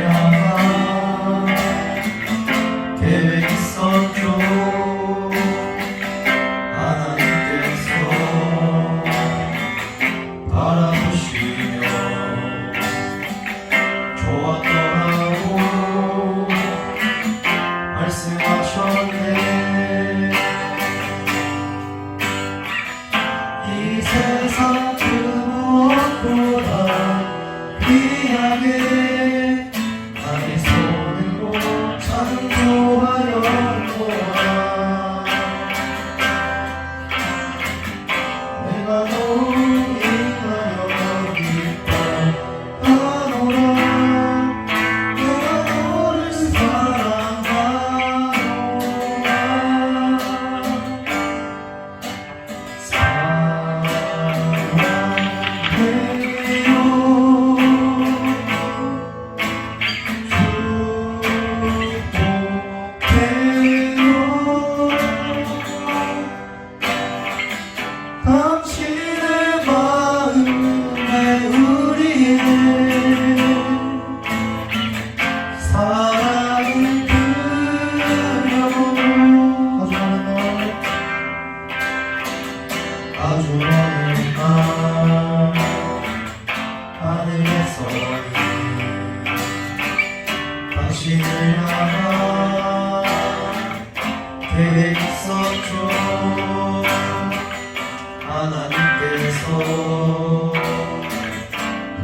향한 계획 있었죠. 하나님께서 바라보시며 좋았더라고 말씀하셨네. 이 세상 그 무엇보다 귀하게 나의 손으로 창조하였노라. 내가 너로 인하여 기뻐하노라. 내가 너를 사랑하노라. 당신의 마음에 우리의 사랑을 드려. 아주 많은 날 하늘에서니 당신을 향한 계획 있었죠. 하나님께서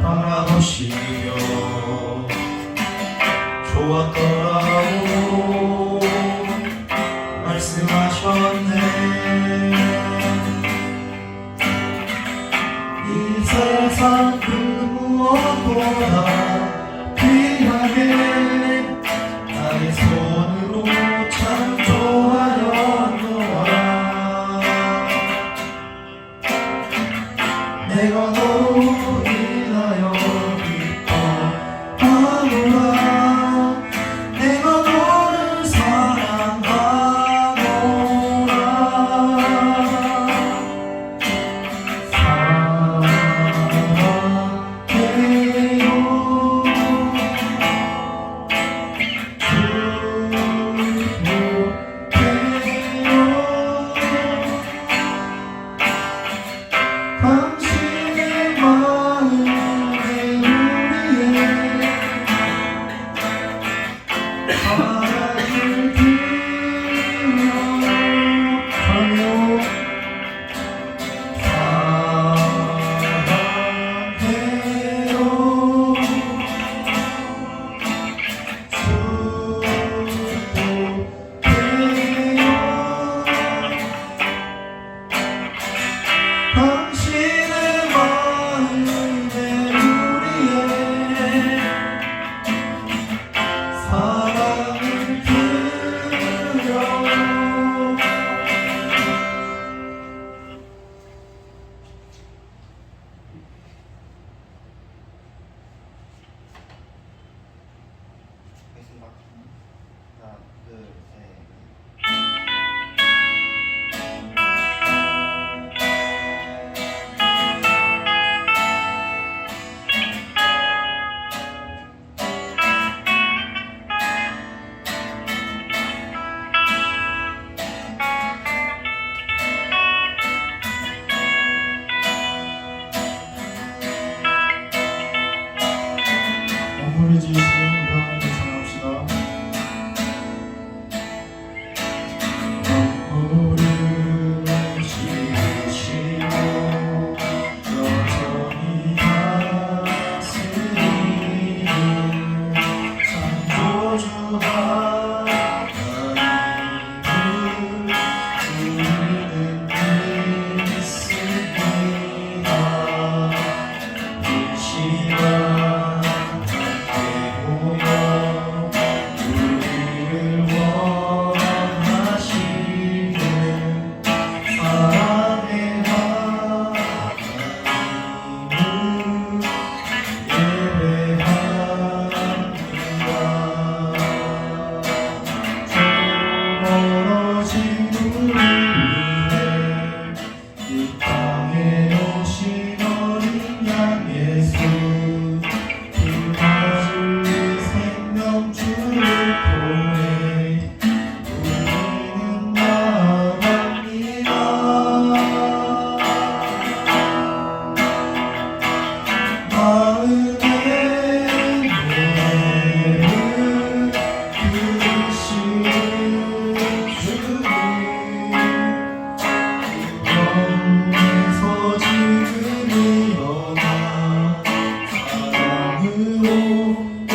바라보시며 좋았더라고 말씀하셨네. 이 세상 그 무엇보다 귀하게 나의 손으로 창조하였노라. 내가 너로 인하여 기뻐하노라. 내가 너를 사랑하노라. 사랑해요. 당신의 마음에 우리의 사랑을 드려하며 사랑해요. 당신의 마음에 우리의 사랑을 드려. 알겠습니다. 하나, 둘, 셋. 어머니 지으신 하나님을 사랑합시다.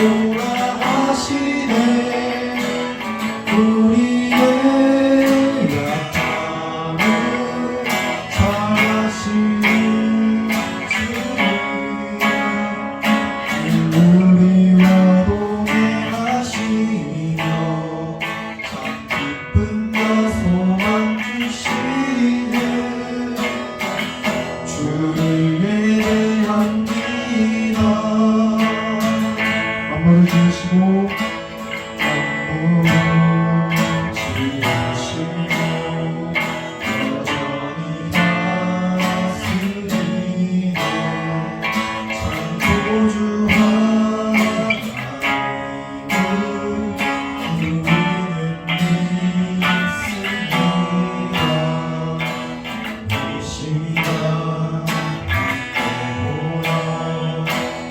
돌아가시네 우리의 약함을 잘하시는 주님 우리와 동행하시며 참 기쁨과 소망 주시는 주를 예배합니다 만물을 지으시고 여전히 다스리는 참 소중한 하나님을 우리는 믿습니다 이 시간 오라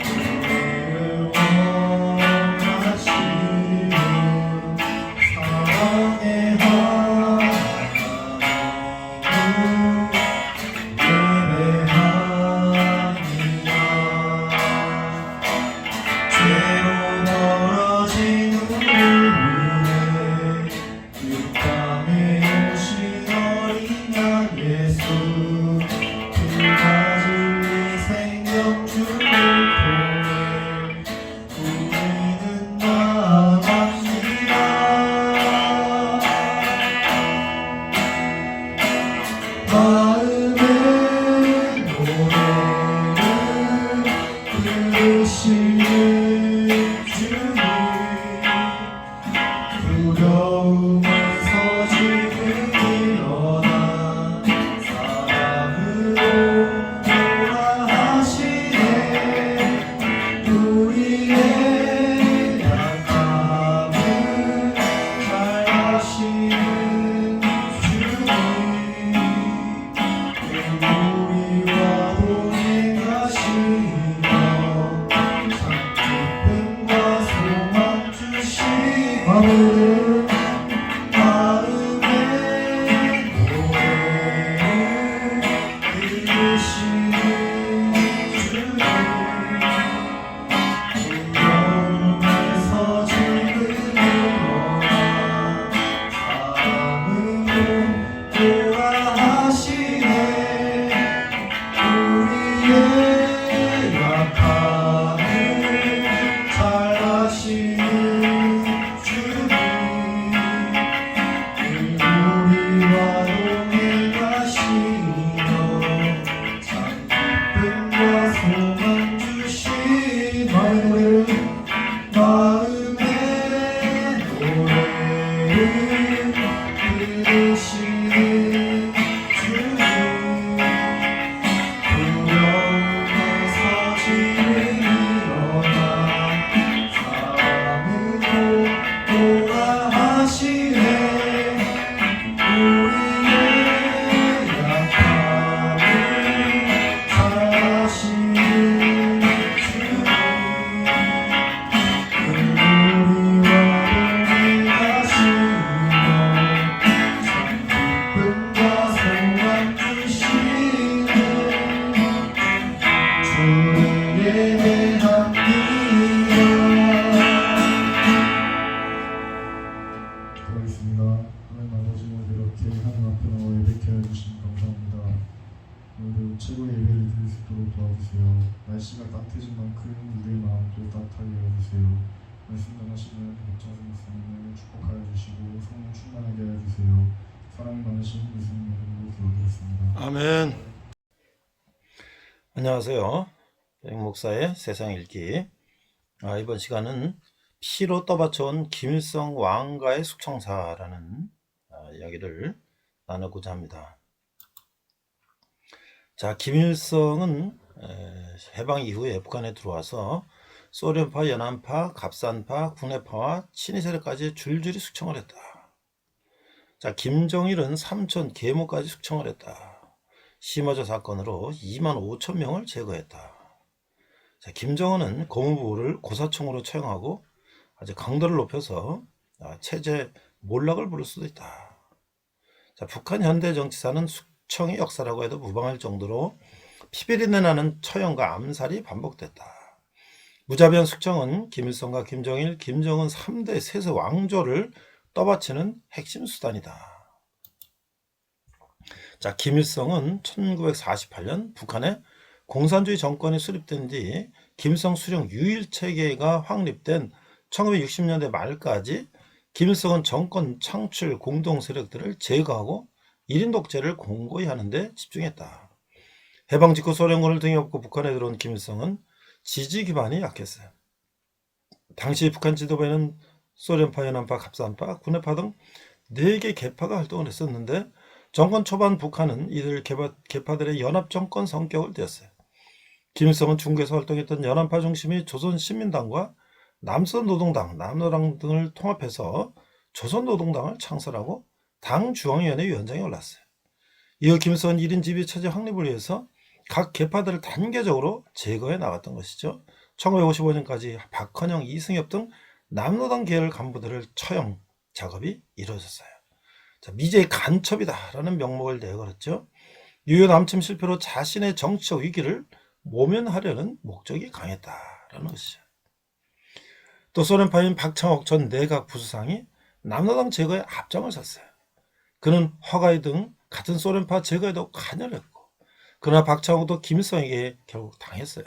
우리를 원하시는 사랑의 하나님을 예배합니다 죄로 멀어진 우리를 위해 이 땅에 오신 어린 양 예수 그 가진 생명줄을 통해 우리는 나아갑니다 마음의 노래를 부르시는 주님 두려움에서 지금 일어나 사랑으로 돌아하시네 우리의 약함을 잘하시는 주님 우리와 동행하시며 참 기쁨과 소망 주시네 마음의 노래를 들으시는 주님 두려움에서 지금 일어나 사랑으로 돌아하시네 우리의 약함을 잘하시는 주님 우리와 동행하시며 참 기쁨과 소망 주신 마음의 노래를 들으시는 주님 두려움에서 지금 일어나 사랑으로 돌아하시네 우리의 약함을 잘하시는 주님 우리와 동행하시며 참 기쁨과 소망 주시는 주를 예배합니다 기도하겠습니다. 하나님 아버지 오늘 이렇게 하나님 앞에 나와 예배케 해주신 감사합니다. 오늘도 최고의 예배를 드릴 수 있도록 도와주세요. 날씨가 따뜻해진 만큼 우리의 마음도 따뜻하게 해주세요. 말씀 전하시는 목자 선생님을 축복하여 주시고 성령 충만하게 해주세요. 사랑이 많으신 예수님 이름으로 기도드렸습니다. 아멘. 안녕하세요. 목사의 세상 읽기. 이번 시간은 피로 떠받쳐온 김일성 왕가의 숙청사라는 이야기를 나누고자 합니다. 자, 김일성은 해방 이후에 북한에 들어와서 소련파, 연안파, 갑산파, 국내파와 친위 세력까지 줄줄이 숙청을 했다. 자, 김정일은 삼촌 계모까지 숙청을 했다. 심화조 사건으로 2만 5천 명을 제거했다. 자, 김정은은 고무부를 고사총으로 처형하고 아주 강도를 높여서 체제 몰락을 부를 수도 있다. 자, 북한 현대 정치사는 숙청의 역사라고 해도 무방할 정도로 피비린내 나는 처형과 암살이 반복됐다. 무자비한 숙청은 김일성과 김정일, 김정은 3대 세세 왕조를 떠받치는 핵심 수단이다. 자, 김일성은 1948년 북한에 공산주의 정권이 수립된 뒤 김일성 수령 유일체계가 확립된 1960년대 말까지 김일성은 정권 창출 공동 세력들을 제거하고 1인 독재를 공고히 하는 데 집중했다. 해방 직후 소련군을 등에 업고 북한에 들어온 김일성은 지지 기반이 약했어요. 당시 북한 지도부에는 소련파, 연안파, 갑산파, 군해파 등 4개 계파가 활동을 했었는데 정권 초반 북한은 이들 계파들의 연합정권 성격을 띄었어요. 김일성은 중국에서 활동했던 연안파 중심의 조선신민당과 남선노동당, 남노당 등을 통합해서 조선노동당을 창설하고 당 중앙위원회 위원장에 올랐어요. 이후 김일성은 1인 지배체제 확립을 위해서 각 계파들을 단계적으로 제거해 나갔던 것이죠. 1955년까지 박헌영, 이승엽 등 남노당 계열 간부들을 처형 작업이 이루어졌어요. 자, 미제의 간첩이다라는 명목을 내걸었죠. 유효 남침 실패로 자신의 정치적 위기를 모면하려는 목적이 강했다라는 것이죠. 또 소련파인 박창옥 전 내각 부수상이 남노당 제거에 앞장을 섰어요. 그는 허가이 등 같은 소련파 제거에도 관여를 했고, 그러나 박창옥도 김일성에게 결국 당했어요.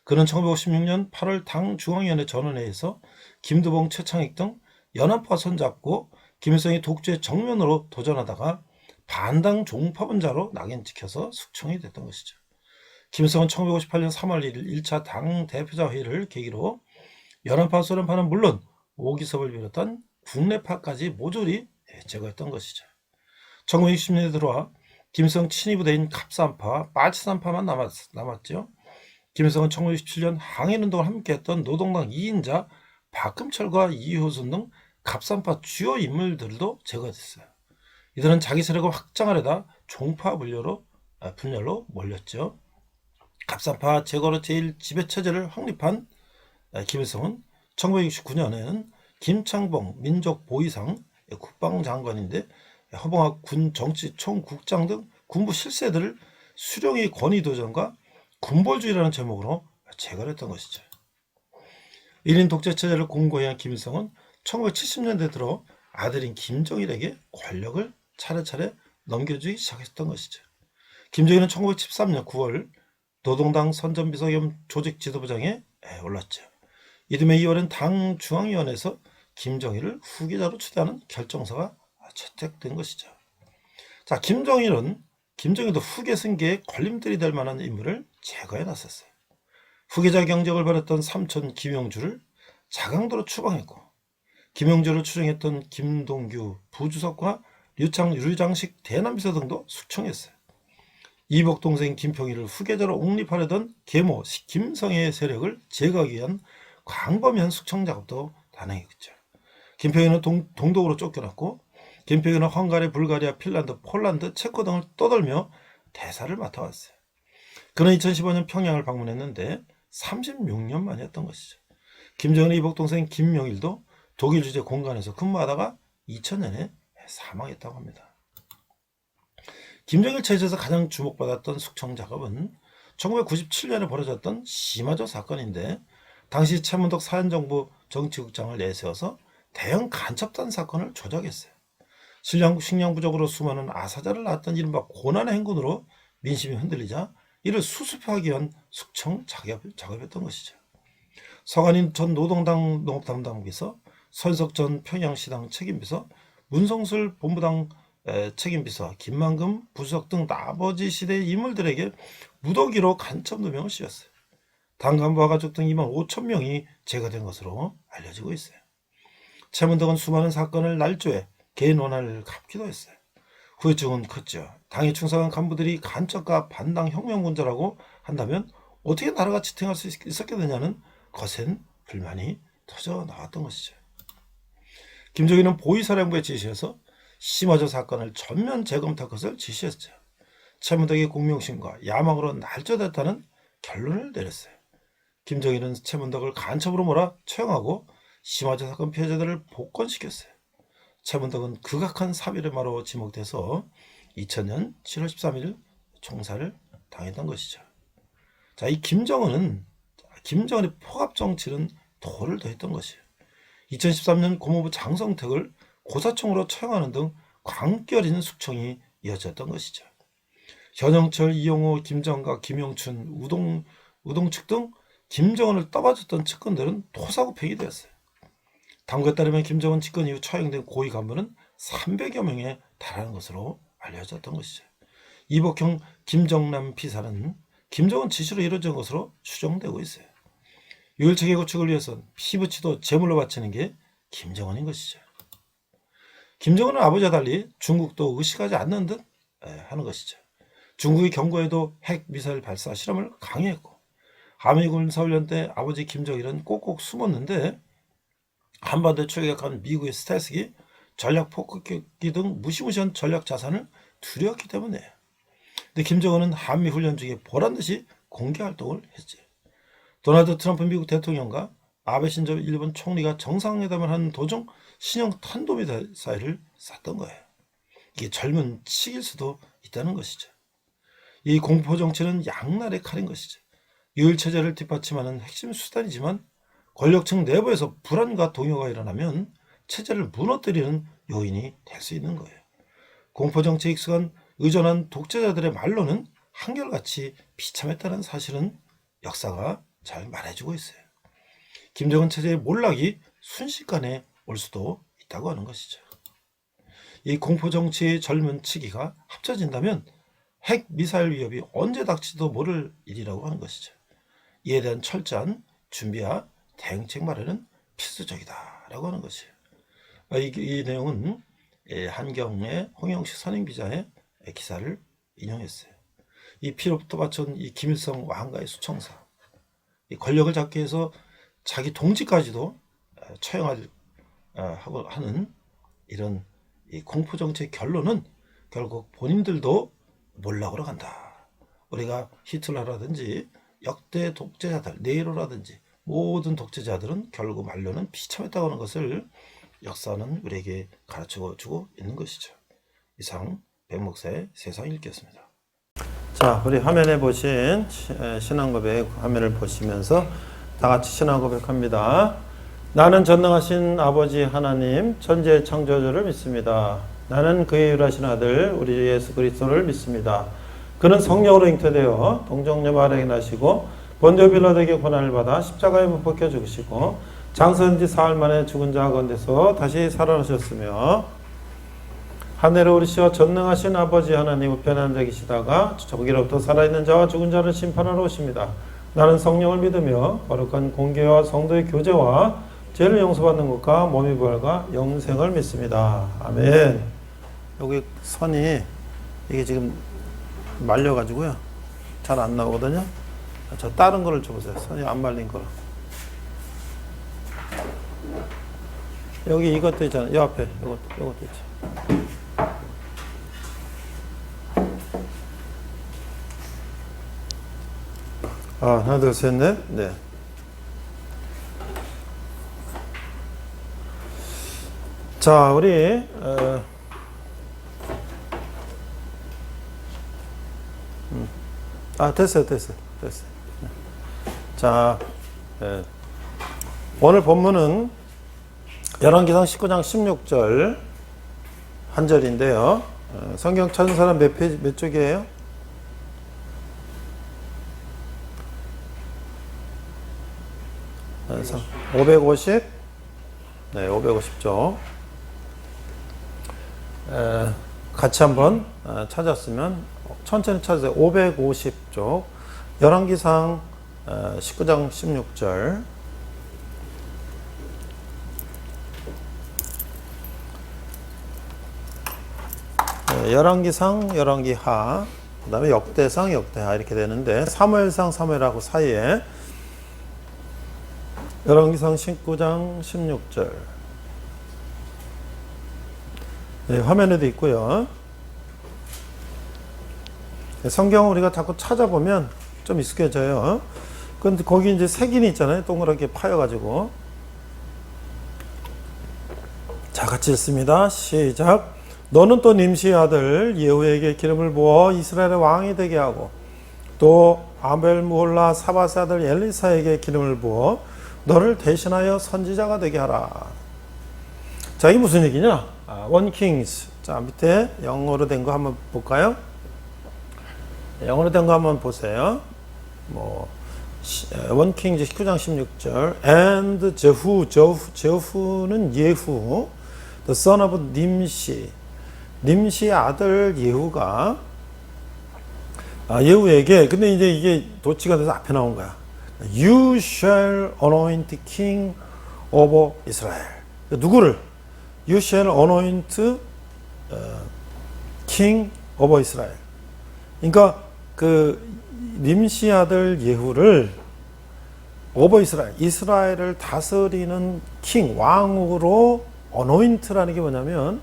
그는 1956년 8월 당 중앙위원회 전원회에서 김두봉, 최창익 등 연합파 손잡고 김일성이 독재 정면으로 도전하다가 반당 종파분자로 낙인 찍혀서 숙청이 됐던 것이죠. 김일성은 1958년 3월 1일 1차 당 대표자 회의를 계기로 연합파, 소련파는 물론 오기섭을 비롯한 국내파까지 모조리 제거했던 것이죠. 1960년대 들어와 김일성 친위 부대인 갑산파, 빠치산파만 남았죠. 김일성은 1967년 항일운동을 함께했던 노동당 2인자 박금철과 이효순 등 갑산파 주요 인물들도 제거됐어요. 이들은 자기 세력을 확장하려다 종파 분열로 몰렸죠. 갑산파 제거로 제1지배체제를 확립한 김일성은 1969년에는 김창봉 민족보위상 국방장관인데 허봉학 군 정치총국장 등 군부 실세들을 수령의 권위도전과 군벌주의라는 제목으로 제거했던 것이죠. 1인 독재체제를 공고히 한 김일성은 1970년대 들어 아들인 김정일에게 권력을 차례차례 넘겨주기 시작했던 것이죠. 김정일은 1973년 9월 노동당 선전비서 겸 조직지도부장에 올랐죠. 이듬해 2월엔 당 중앙위원회에서 김정일을 후계자로 추대하는 결정서가 채택된 것이죠. 자, 김정일도 후계 승계에 걸림돌이 될 만한 인물을 제거해 놨었어요. 후계자 경쟁을 벌였던 삼촌 김영주를 자강도로 추방했고, 김영주를 추종했던 김동규 부주석과 류장식 대남비서 등도 숙청했어요. 이복 동생 김평일을 후계자로 옹립하려던 계모 김성애의 세력을 제거하기 위한 광범위한 숙청 작업도 단행했죠. 김평일은 동독으로 쫓겨났고, 김평일은 헝가리, 불가리아, 핀란드, 폴란드, 체코 등을 떠돌며 대사를 맡아왔어요. 그는 2015년 평양을 방문했는데 36년 만이었던 것이죠. 김정은의 이복 동생 김명일도 독일 주재 공관에서 근무하다가 2000년에 사망했다고 합니다. 김정일 체제에서 가장 주목받았던 숙청 작업은 1997년에 벌어졌던 심화조 사건인데, 당시 최문덕 사연정부 정치국장을 내세워서 대형 간첩단 사건을 조작했어요. 식량 부족으로 수많은 아사자를 낳았던 이른바 고난의 행군으로 민심이 흔들리자 이를 수습하기 위한 숙청 작업했던 것이죠. 서간인 전 노동당 농업담당비서, 서윤석 전 평양시당 책임비서, 문성술 본부당 책임비서, 김만금 부수석 등 나머지 시대의 인물들에게 무더기로 간첩 누명을 씌웠어요. 당 간부와 가족 등 2만 5천 명이 제거된 것으로 알려지고 있어요. 최문덕은 수많은 사건을 날조해 개인 원한을 갚기도 했어요. 후유증은 컸죠. 당에 충성한 간부들이 간첩과 반당 혁명군자라고 한다면 어떻게 나라가 지탱할 수 있었겠느냐는 거센 불만이 터져 나왔던 것이죠. 김정일은 보위사령부의 지시에서 심화조 사건을 전면 재검토할 것을 지시했죠. 최문덕의 공명심과 야망으로 날조됐다는 결론을 내렸어요. 김정일은 최문덕을 간첩으로 몰아 처형하고 심화조 사건 피해자들을 복권시켰어요. 최문덕은 극악한 사비를 마로 지목돼서 2000년 7월 13일 총살을 당했던 것이죠. 자, 이 김정은은 김정은의 포갑 정치는 도를 더했던 것이에요. 2013년 고모부 장성택을 고사총으로 처형하는 등 광결인 숙청이 이어졌던 것이죠. 현영철, 이용호, 김정각, 김영춘, 우동측 등 김정은을 떠받쳤던 측근들은 토사구팽이 되었어요. 당국에 따르면 김정은 집권 이후 처형된 고위 간부는 300여 명에 달하는 것으로 알려졌던 것이죠. 이복형 김정남 피살은 김정은 지시로 이루어진 것으로 추정되고 있어요. 유일체계 구축을 위해선 피부치도 제물로 바치는 게 김정은인 것이죠. 김정은은 아버지와 달리 중국도 의식하지 않는 듯 하는 것이죠. 중국이 경고에도 핵미사일 발사 실험을 강요했고 한미군 서훈련 때 아버지 김정일은 꼭꼭 숨었는데 한반도에 출격한 미국의 스텔스기, 전략 폭격기 등 무시무시한 전략 자산을 두려웠기 때문에. 근데 김정은은 한미 훈련 중에 보란듯이 공개 활동을 했지. 도널드 트럼프 미국 대통령과 아베 신조 일본 총리가 정상회담을 하는 도중 신형 탄도미사일을 쐈던 거예요. 이게 젊은 치일 수도 있다는 것이죠. 이 공포 정치는 양날의 칼인 것이죠. 유일체제를 뒷받침하는 핵심 수단이지만 권력층 내부에서 불안과 동요가 일어나면 체제를 무너뜨리는 요인이 될 수 있는 거예요. 공포정치에 익숙한 의존한 독재자들의 말로는 한결같이 비참했다는 사실은 역사가 잘 말해주고 있어요. 김정은 체제의 몰락이 순식간에 올 수도 있다고 하는 것이죠. 이 공포정치의 젊은 치기가 합쳐진다면 핵 미사일 위협이 언제 닥칠지도 모를 일이라고 하는 것이죠. 이에 대한 철저한 준비와 대응책 마련은 필수적이다라고 하는 것이에요. 이 내용은 한경의 홍영식 선임기자의 기사를 인용했어요. 이 피로 떠받친 이 김일성 왕가의 수청사, 이 권력을 잡기 위해서 자기 동지까지도 처형하고 하는 이런 이 공포 정치의 결론은 결국 본인들도 몰락으로 간다. 우리가 히틀러라든지 역대 독재자들, 네로라든지 모든 독재자들은 결국 말로는 비참했다고 하는 것을 역사는 우리에게 가르쳐주고 있는 것이죠. 이상 백목사의 세상 읽기였습니다. 자, 우리 화면에 보신 신앙고백 화면을 보시면서 다 같이 신앙고백합니다. 나는 전능하신 아버지 하나님 천지의 창조주를 믿습니다. 나는 그의 유일하신 아들 우리 예수 그리스도를 믿습니다. 그는 성령으로 잉태되어 동정녀 마리아에게 나시고 본디오 빌라도에게 고난을 받아 십자가에 못 박혀 죽으시고 장사된 지 사흘 만에 죽은 자 가운데서 다시 살아나셨으며 하늘에 오르시어 전능하신 아버지 하나님 우편한 자 계시다가 저기로부터 살아있는 자와 죽은 자를 심판하러 오십니다. 나는 성령을 믿으며 거룩한 공교와 성도의 교제와 죄를 용서받는 것과 몸의 부활과 영생을 믿습니다. 아멘. 여기 선이 이게 지금 말려가지고요 잘 안 나오거든요. 저 다른 거를 줘보세요. 선이 안 말린 거로. 여기 이것도 있잖아요. 이 앞에 이것도 있죠. 하나 둘 셋 넷. 네. 자, 우리 됐어요. 자, 오늘 본문은 열왕기상 19장 16절 한 절인데요. 성경 찾은 사람 몇 쪽이에요? 그래서 550? 네, 550쪽. 같이 한번 찾았으면 천천히 찾으세요. 550쪽. 열왕기상 19장 16절. 열왕기상, 열왕기하, 그 다음에 역대상, 역대하 이렇게 되는데 사무엘상, 사무엘하고 사이에 열왕기상 19장 16절. 네, 화면에도 있고요. 성경을 우리가 자꾸 찾아보면 좀 익숙해져요. 그런데 거기 이제 색인이 있잖아요. 동그랗게 파여가지고. 자, 같이 읽습니다. 시작. 너는 또 님시의 아들 예후에게 기름을 부어 이스라엘의 왕이 되게 하고 또 아벨므홀라 사밧의 아들 엘리사에게 기름을 부어 너를 대신하여 선지자가 되게 하라. 자, 이게 무슨 얘기냐? 1 Kings. 자, 밑에 영어로 된 거 한번 볼까요? 영어로 된 거 한번 보세요. 1 Kings 19장 16절. And 제후는 예후, the son of 님시의 아들 예후가 예후에게, 근데 이제 이게 도치가 돼서 앞에 나온 거야. You shall anoint king over Israel. 누구를? You shall anoint king over Israel. 그러니까 그 님시 아들 예후를 over Israel, 이스라엘을 다스리는 king, 왕으로 anoint라는 게 뭐냐면,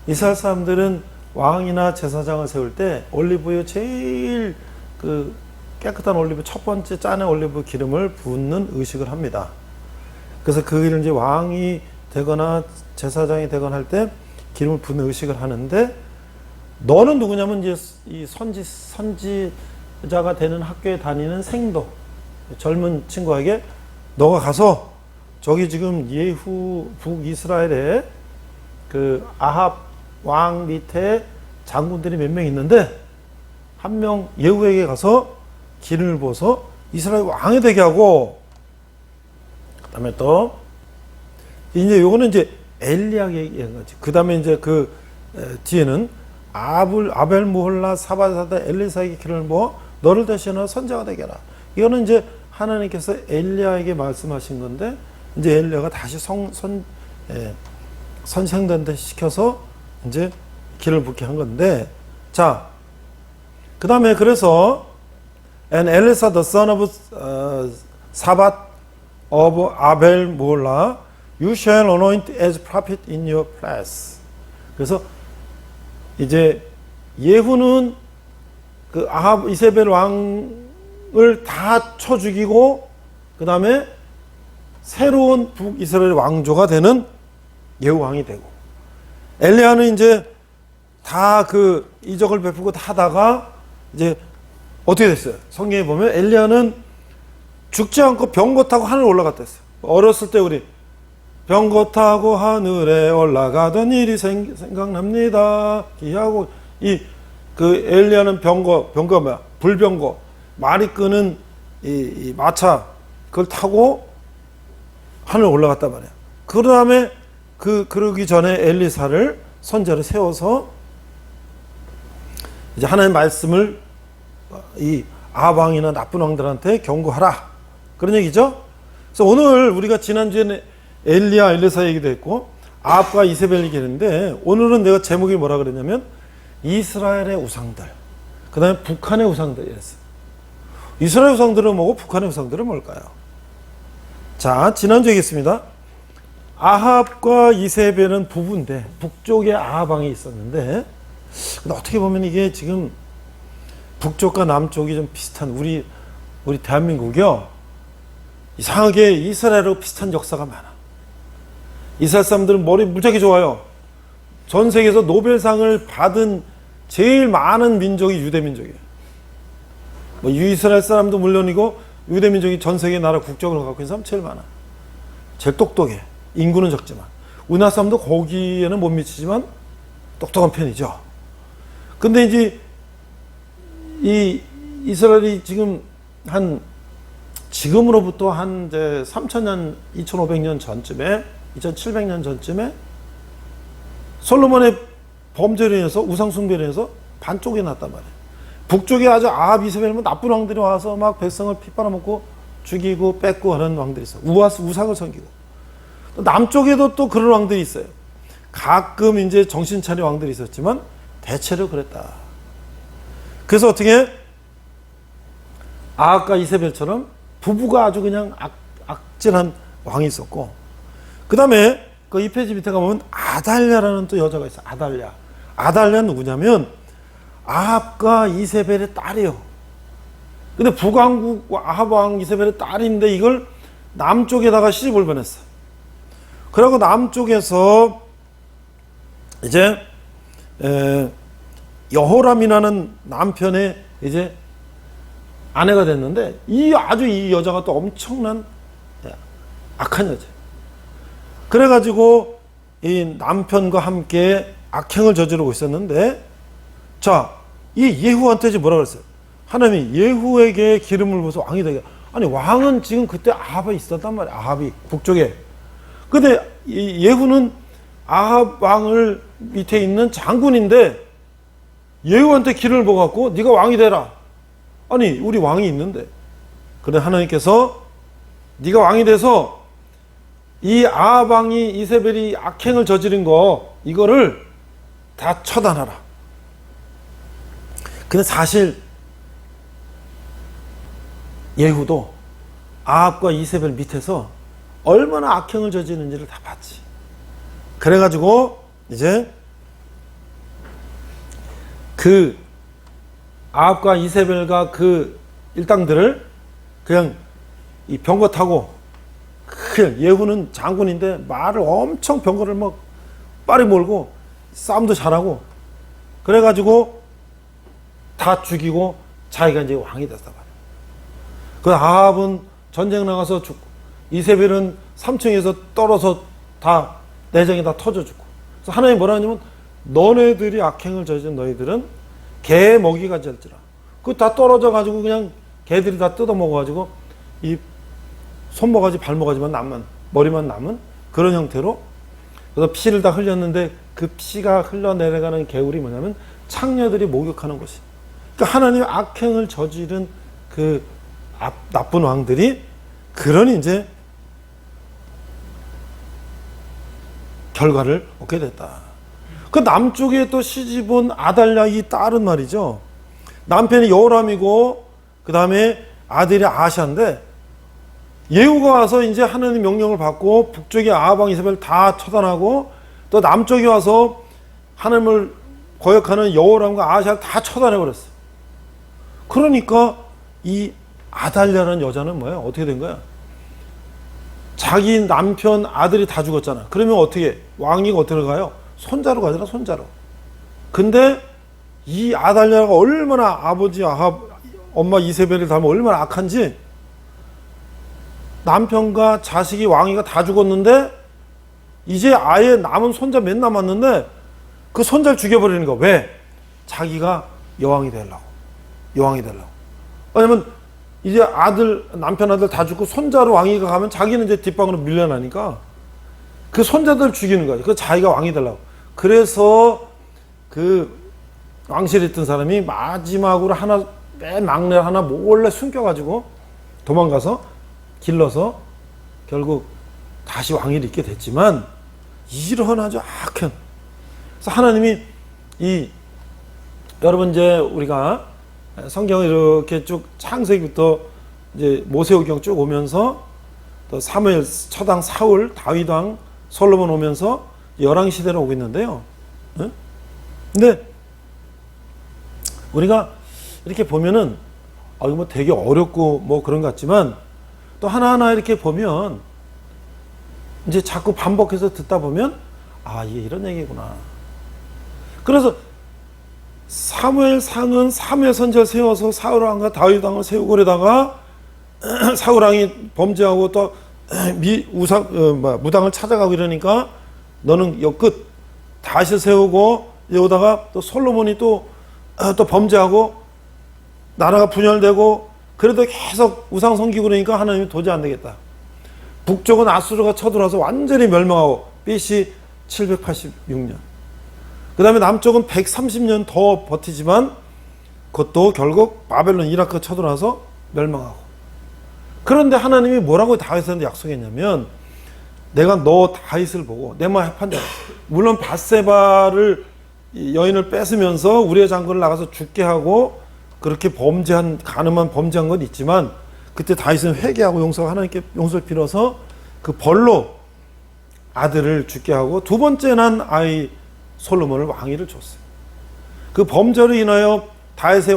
이스라엘 사람들은 왕이나 제사장을 세울 때 올리브유 제일 그 깨끗한 올리브, 첫 번째 짠의 올리브 기름을 붓는 의식을 합니다. 그래서 그 일을 이제 왕이 되거나 제사장이 되거나 할 때 기름을 붓는 의식을 하는데, 너는 누구냐면 이제 이 선지자가 되는 학교에 다니는 생도, 젊은 친구에게 너가 가서 저기 지금 예후 북이스라엘에 그 아합 왕 밑에 장군들이 몇 명 있는데 한 명 예후에게 가서 기름을 부어서 이스라엘 왕이 되게 하고, 그다음에 또 이제 요거는 이제 엘리야가 얘기한 거지. 그다음에 이제 그 뒤에는 아벨므홀라 사밧의 아들 엘리사에게 기름을 부어 너를 대신하여 선지자가 되게 하라. 이거는 이제 하나님께서 엘리야에게 말씀하신 건데, 이제 엘리야가 다시 선생들한테 시켜서 이제 기름을 붓게 한 건데, 자, 그 다음에 그래서 And Elisa the son of Saphat of 아벨므홀라 you shall anoint as prophet in your place. 그래서 이제 예후는 그 아합 이세벨 왕을 다 쳐 죽이고, 그 다음에 새로운 북이스라엘 왕조가 되는 예후 왕이 되고, 엘리야는 이제 다 그 이적을 베푸고 다 하다가 이제 어떻게 됐어요? 성경에 보면 엘리야는 죽지 않고 병거 타고 하늘 올라갔다 했어요. 어렸을 때 우리 병거 타고 하늘에 올라가던 일이 생각납니다. 기하고 그 엘리야는 병거 뭐야? 불병거, 말이 끄는 이 마차, 그걸 타고 하늘 올라갔단 말이야. 그 다음에 그러기 전에 엘리사를 선지자를 세워서 이제 하나님의 말씀을 이 아합 왕이나 나쁜 왕들한테 경고하라, 그런 얘기죠. 그래서 오늘 우리가 지난주에는 엘리야, 엘리사 얘기도 했고 아합과 이세벨 얘기했는데, 오늘은 내가 제목이 뭐라 그랬냐면 이스라엘의 우상들, 그 다음에 북한의 우상들이었어요. 이스라엘 우상들은 뭐고 북한의 우상들은 뭘까요? 자, 지난주에 얘기했습니다. 아합과 이세벨은 부부인데 북쪽에 아합 왕이 있었는데, 근데 어떻게 보면 이게 지금 북쪽과 남쪽이 좀 비슷한 우리 대한민국이요, 이상하게 이스라엘하고 비슷한 역사가 많아. 이스라엘 사람들은 머리 무지하게 좋아요. 전 세계에서 노벨상을 받은 제일 많은 민족이 유대 민족이에요. 뭐 이스라엘 사람도 물론이고 유대 민족이 전 세계 나라 국적을 갖고 있는 사람 제일 많아. 제일 똑똑해. 인구는 적지만 우리나라 사람도 거기에는 못 미치지만 똑똑한 편이죠. 근데 이제 이 이스라엘이 지금으로부터 한 이제 3000년, 2500년 전쯤에, 2700년 전쯤에 솔로몬의 범죄로 인해서, 우상숭배로 인해서 반쪽이 났단 말이에요. 북쪽에 아주 아합, 이세벨 나쁜 왕들이 와서 막 백성을 피 빨아먹고 죽이고 뺏고 하는 왕들이 있어요. 우상을 섬기고. 또 남쪽에도 또 그런 왕들이 있어요. 가끔 이제 정신 차린 왕들이 있었지만 대체로 그랬다. 그래서 어떻게 아합과 이세벨처럼 부부가 아주 그냥 악질한 왕이 있었고, 그 다음에 그 2페이지 밑에 가보면 아달랴라는 또 여자가 있어요. 아달랴는 누구냐면 아합과 이세벨의 딸이요. 근데 북왕국 아합 왕 이세벨의 딸인데 이걸 남쪽에다가 시집을 보냈어. 그리고 남쪽에서 이제 여호람이라는 남편의 이제 아내가 됐는데 이 여자가 또 엄청난 악한 여자예요. 그래가지고 이 남편과 함께 악행을 저지르고 있었는데, 자, 이 예후한테 지금 뭐라 그랬어요? 하나님이 예후에게 기름을 부어서 왕이 되게. 아니, 왕은 지금 그때 아합이 있었단 말이야. 아합이 북쪽에. 근데 이 예후는 아합 왕을 밑에 있는 장군인데 예후한테 기름을 부어갖고 네가 왕이 되라. 아니, 우리 왕이 있는데. 그런데 하나님께서 네가 왕이 돼서 이 아합 왕이 이세벨이 악행을 저지른 거 이거를 다 처단하라. 근데 사실 예후도 아합과 이세벨 밑에서 얼마나 악행을 저지르는지를 다 봤지. 그래가지고 이제 그 아합과 이세벨과 그 일당들을 그냥 이 병거 타고, 그냥 예후는 장군인데 말을 엄청 병거를 막 빨리 몰고 싸움도 잘하고, 그래가지고 다 죽이고 자기가 이제 왕이 됐단 말이야. 그 아합은 전쟁 나가서 죽고, 이세벨은 3층에서 떨어서 다 내장이 다 터져 죽고. 그래서 하나님이 뭐라 하냐면 너네들이 악행을 저지른 너희들은 개 먹이가 될지라. 그 다 떨어져 가지고 그냥 개들이 다 뜯어 먹어 가지고 이 손모가지 발모가지만 남은, 머리만 남은 그런 형태로. 그래서 피를 다 흘렸는데 그 피가 흘러내려가는 개울이 뭐냐면 창녀들이 목욕하는 곳이. 그러니까 하나님의 악행을 저지른 그 나쁜 왕들이 그런 이제 결과를 얻게 됐다. 그 남쪽에 또 시집온 아달랴 이 딸은 말이죠. 남편이 여호람이고 그 다음에 아들이 아샤인데, 예후가 와서 이제 하나님 명령을 받고 북쪽에 아합 왕 이세벨 다 처단하고, 또 남쪽에 와서 하나님을 거역하는 여호람과 아샤를 다 처단해버렸어. 그러니까 이 아달랴라는 여자는 뭐야? 어떻게 된 거야? 자기 남편 아들이 다 죽었잖아. 그러면 어떻게 왕위가 어떻게 가요? 손자로 가잖아, 손자로. 근데 이 아달랴가 얼마나 아버지 아합, 엄마 이세벨을 닮아 얼마나 악한지, 남편과 자식이 왕위가 다 죽었는데 이제 아예 남은 손자 몇 남았는데 그 손자를 죽여버리는 거. 왜? 자기가 여왕이 되려고. 여왕이 되려고. 왜냐면 이제 남편 아들 다 죽고 손자로 왕위가 가면 자기는 이제 뒷방으로 밀려나니까 그 손자들 죽이는 거야. 그 자기가 왕이 되려고. 그래서 그 왕실에 있던 사람이 마지막으로 맨 막내 하나 몰래 숨겨가지고 도망가서 길러서 결국 다시 왕위를 잇게 됐지만, 이런 아주 악한. 그래서 하나님이 여러분 이제 우리가 성경을 이렇게 쭉 창세기부터 이제 모세오경 쭉 오면서 또 사무엘, 첫왕 사울, 다윗 왕, 솔로몬 오면서 열왕 시대로 오고 있는데요. 근데 우리가 이렇게 보면은 이거 뭐 되게 어렵고 뭐 그런 것 같지만, 또 하나하나 이렇게 보면 이제 자꾸 반복해서 듣다 보면 이게 이런 얘기구나. 그래서 사무엘상은 사무엘 선지자를 세워서 사울 왕과 다윗 왕을 세우고, 그러다가 사울 왕이 범죄하고 또 무당을 찾아가고 이러니까 너는 여끝 다윗을 세우고, 여기다가 또 솔로몬이 또 범죄하고 나라가 분열되고, 그래도 계속 우상 섬기고 그러니까 하나님이 도저히 안 되겠다. 북쪽은 아수르가 쳐들어와서 완전히 멸망하고, BC 786년. 그 다음에 남쪽은 130년 더 버티지만 그것도 결국 바벨론, 이라크가 쳐들어와서 멸망하고. 그런데 하나님이 뭐라고 다윗한테 약속했냐면, 내가 너 다윗을 보고 내 마음 합한다. 물론 밧세바를 여인을 뺏으면서 우리의 장군을 나가서 죽게 하고 그렇게 가늠한 범죄한 건 있지만, 그때 다윗은 회개하고 하나님께 용서를 빌어서 그 벌로 아들을 죽게 하고 두 번째 난 아이 솔로몬을 왕위를 줬어요. 그 범죄로 인하여 다윗의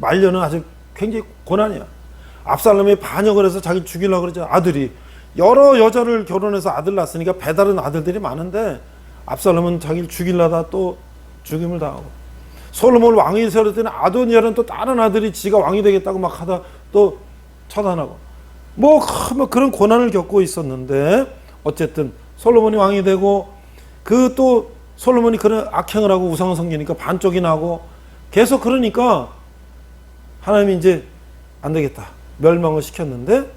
말년은 아주 굉장히 고난이야. 압살롬이 반역을 해서 자기 죽이려고 그러죠. 아들이 여러 여자를 결혼해서 아들 낳았으니까 배다른 아들들이 많은데 압살롬은 자기를 죽이려다 또 죽임을 당하고. 솔로몬을 왕이 세웠더니 아도니아는 또 다른 아들이 지가 왕이 되겠다고 막 하다 또 처단하고 뭐 그런 고난을 겪고 있었는데 어쨌든 솔로몬이 왕이 되고 그 또 솔로몬이 그런 악행을 하고 우상을 섬기니까 반쪽이 나고 계속 그러니까 하나님이 이제 안 되겠다 멸망을 시켰는데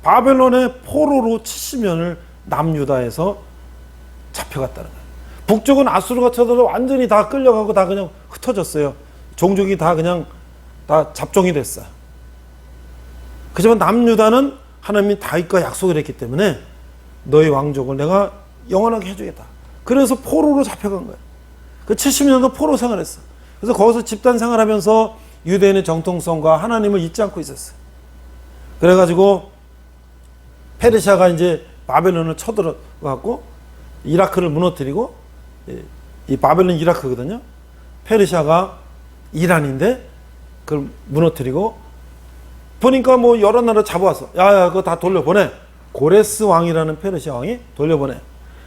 바벨론의 포로로 70년을 남유다에서 잡혀갔다는 거예요. 북쪽은 아수르가 쳐들어 완전히 다 끌려가고 다 그냥 흩어졌어요. 종족이 다 그냥 다 잡종이 됐어요. 그렇지만 남유다는 하나님이 다윗과 약속을 했기 때문에 너희 왕족을 내가 영원하게 해주겠다. 그래서 포로로 잡혀간 거예요. 그 70년도 포로 생활했어. 그래서 거기서 집단 생활하면서 유대인의 정통성과 하나님을 잊지 않고 있었어요. 그래가지고 페르시아가 이제 바벨론을 쳐들어갔고 이라크를 무너뜨리고 이 바벨론 이라크거든요. 페르시아가 이란인데 그걸 무너뜨리고 보니까 뭐 여러 나라 잡아왔어. 야야 그거 다 돌려보내. 고레스 왕이라는 페르시아 왕이 돌려보내.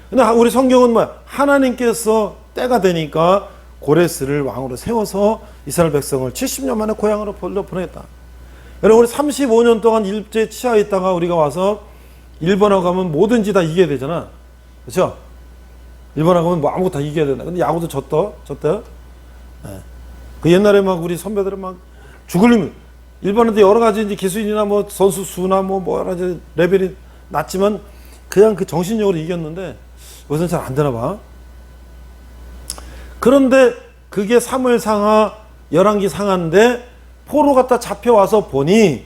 근데 우리 성경은 뭐야? 하나님께서 때가 되니까 고레스를 왕으로 세워서 이스라엘 백성을 70년 만에 고향으로 돌려보냈다. 여러분 우리 35년 동안 일제 치하에 있다가 우리가 와서 일본하고 가면 뭐든지 다 이겨야 되잖아. 그렇죠? 일본하고 가면 뭐 아무것도 다 이겨야 된다. 근데 야구도 졌대요. 네. 그 옛날에 막 우리 선배들은 막 죽을 놈 일본한테 여러 가지 이제 기술이나 뭐 선수 수나 뭐 여러 가지 레벨이 낮지만 그냥 그 정신력으로 이겼는데 요새는 잘 안 되나 봐. 그런데 그게 사무엘 상하 열왕기 상하인데 포로 갖다 잡혀와서 보니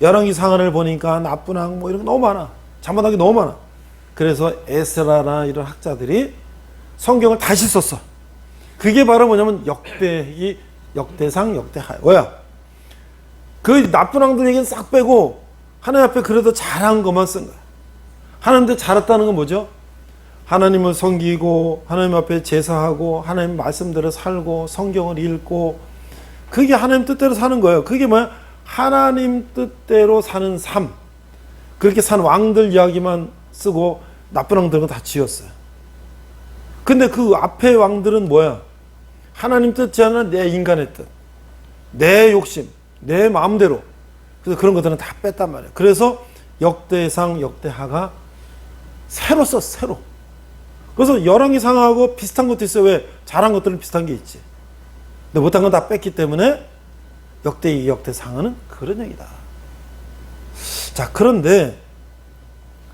열왕기 상하를 보니까 나쁜 왕 뭐 이런 거 너무 많아. 잘못한 게 너무 많아. 그래서 에스라나 이런 학자들이 성경을 다시 썼어. 그게 바로 뭐냐면 역대기, 역대상, 역대하. 뭐야? 그 나쁜 왕들 얘기는 싹 빼고 하나님 앞에 그래도 잘한 것만 쓴 거야. 하나님한테 잘했다는 건 뭐죠? 하나님을 섬기고 하나님 앞에 제사하고 하나님 말씀대로 살고 성경을 읽고 그게 하나님 뜻대로 사는 거예요. 그게 뭐야? 하나님 뜻대로 사는 삶. 그렇게 산 왕들 이야기만 쓰고 나쁜 왕들은 다 지었어요. 근데 그 앞에 왕들은 뭐야? 하나님 뜻지 않은 내 인간의 뜻, 내 욕심, 내 마음대로. 그래서 그런 것들은 다 뺐단 말이에요. 그래서 역대상, 역대하가 새로 썼어, 새로. 그래서 열왕기 상하고 비슷한 것도 있어요. 왜? 잘한 것들은 비슷한 게 있지. 근데 못한 건 다 뺐기 때문에 역대기, 역대상하는 그런 얘기다. 자, 그런데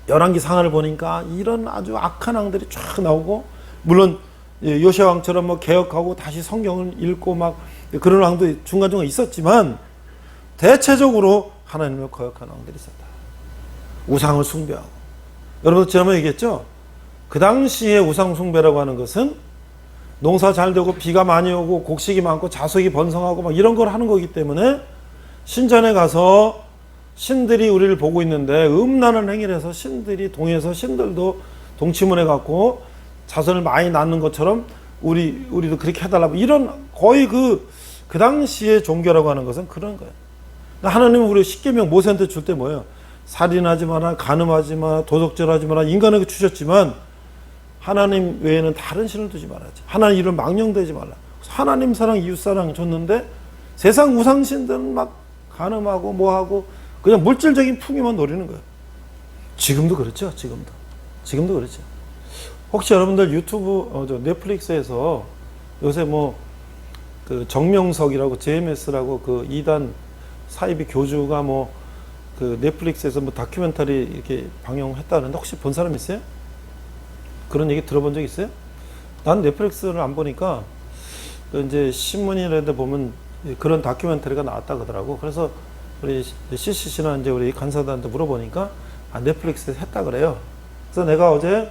열왕기 상하를 보니까 이런 아주 악한 왕들이 쫙 나오고 물론 요시아 왕처럼 뭐 개혁하고 다시 성경을 읽고 막 그런 왕도 중간중간 있었지만 대체적으로 하나님을 거역한 왕들이 있었다. 우상을 숭배하고. 여러분 지난번에 얘기했죠? 그 당시에 우상 숭배라고 하는 것은 농사 잘 되고 비가 많이 오고 곡식이 많고 자석이 번성하고 막 이런 걸 하는 거기 때문에 신전에 가서 신들이 우리를 보고 있는데 음란한 행위를 해서 신들이 동해서 신들도 동치문해 갖고 자손을 많이 낳는 것처럼 우리도 그렇게 해달라고 이런 거의 그 당시의 종교라고 하는 것은 그런 거예요. 하나님은 우리 십계명 모세한테 줄 때 뭐예요? 살인하지 마라, 간음하지 마라, 도적질하지 마라, 인간에게 주셨지만 하나님 외에는 다른 신을 두지 말아야지. 하나님 이름 망령되지 말라. 하나님 사랑, 이웃 사랑 줬는데 세상 우상신들은 막 간음하고 뭐하고 그냥 물질적인 풍요만 노리는 거예요. 지금도 그렇죠. 지금도 그렇죠. 혹시 여러분들 유튜브, 넷플릭스에서 요새 뭐 그 정명석이라고 JMS라고 그 2단 사이비 교주가 뭐 그 넷플릭스에서 뭐 다큐멘터리 이렇게 방영했다는데 혹시 본 사람 있어요? 그런 얘기 들어본 적 있어요? 난 넷플릭스를 안 보니까 이제 신문이라도 보면 그런 다큐멘터리가 나왔다 그러더라고. 그래서 우리 CCC나 이제 우리 간사들한테 물어보니까 넷플릭스에서 했다 그래요. 그래서 내가 어제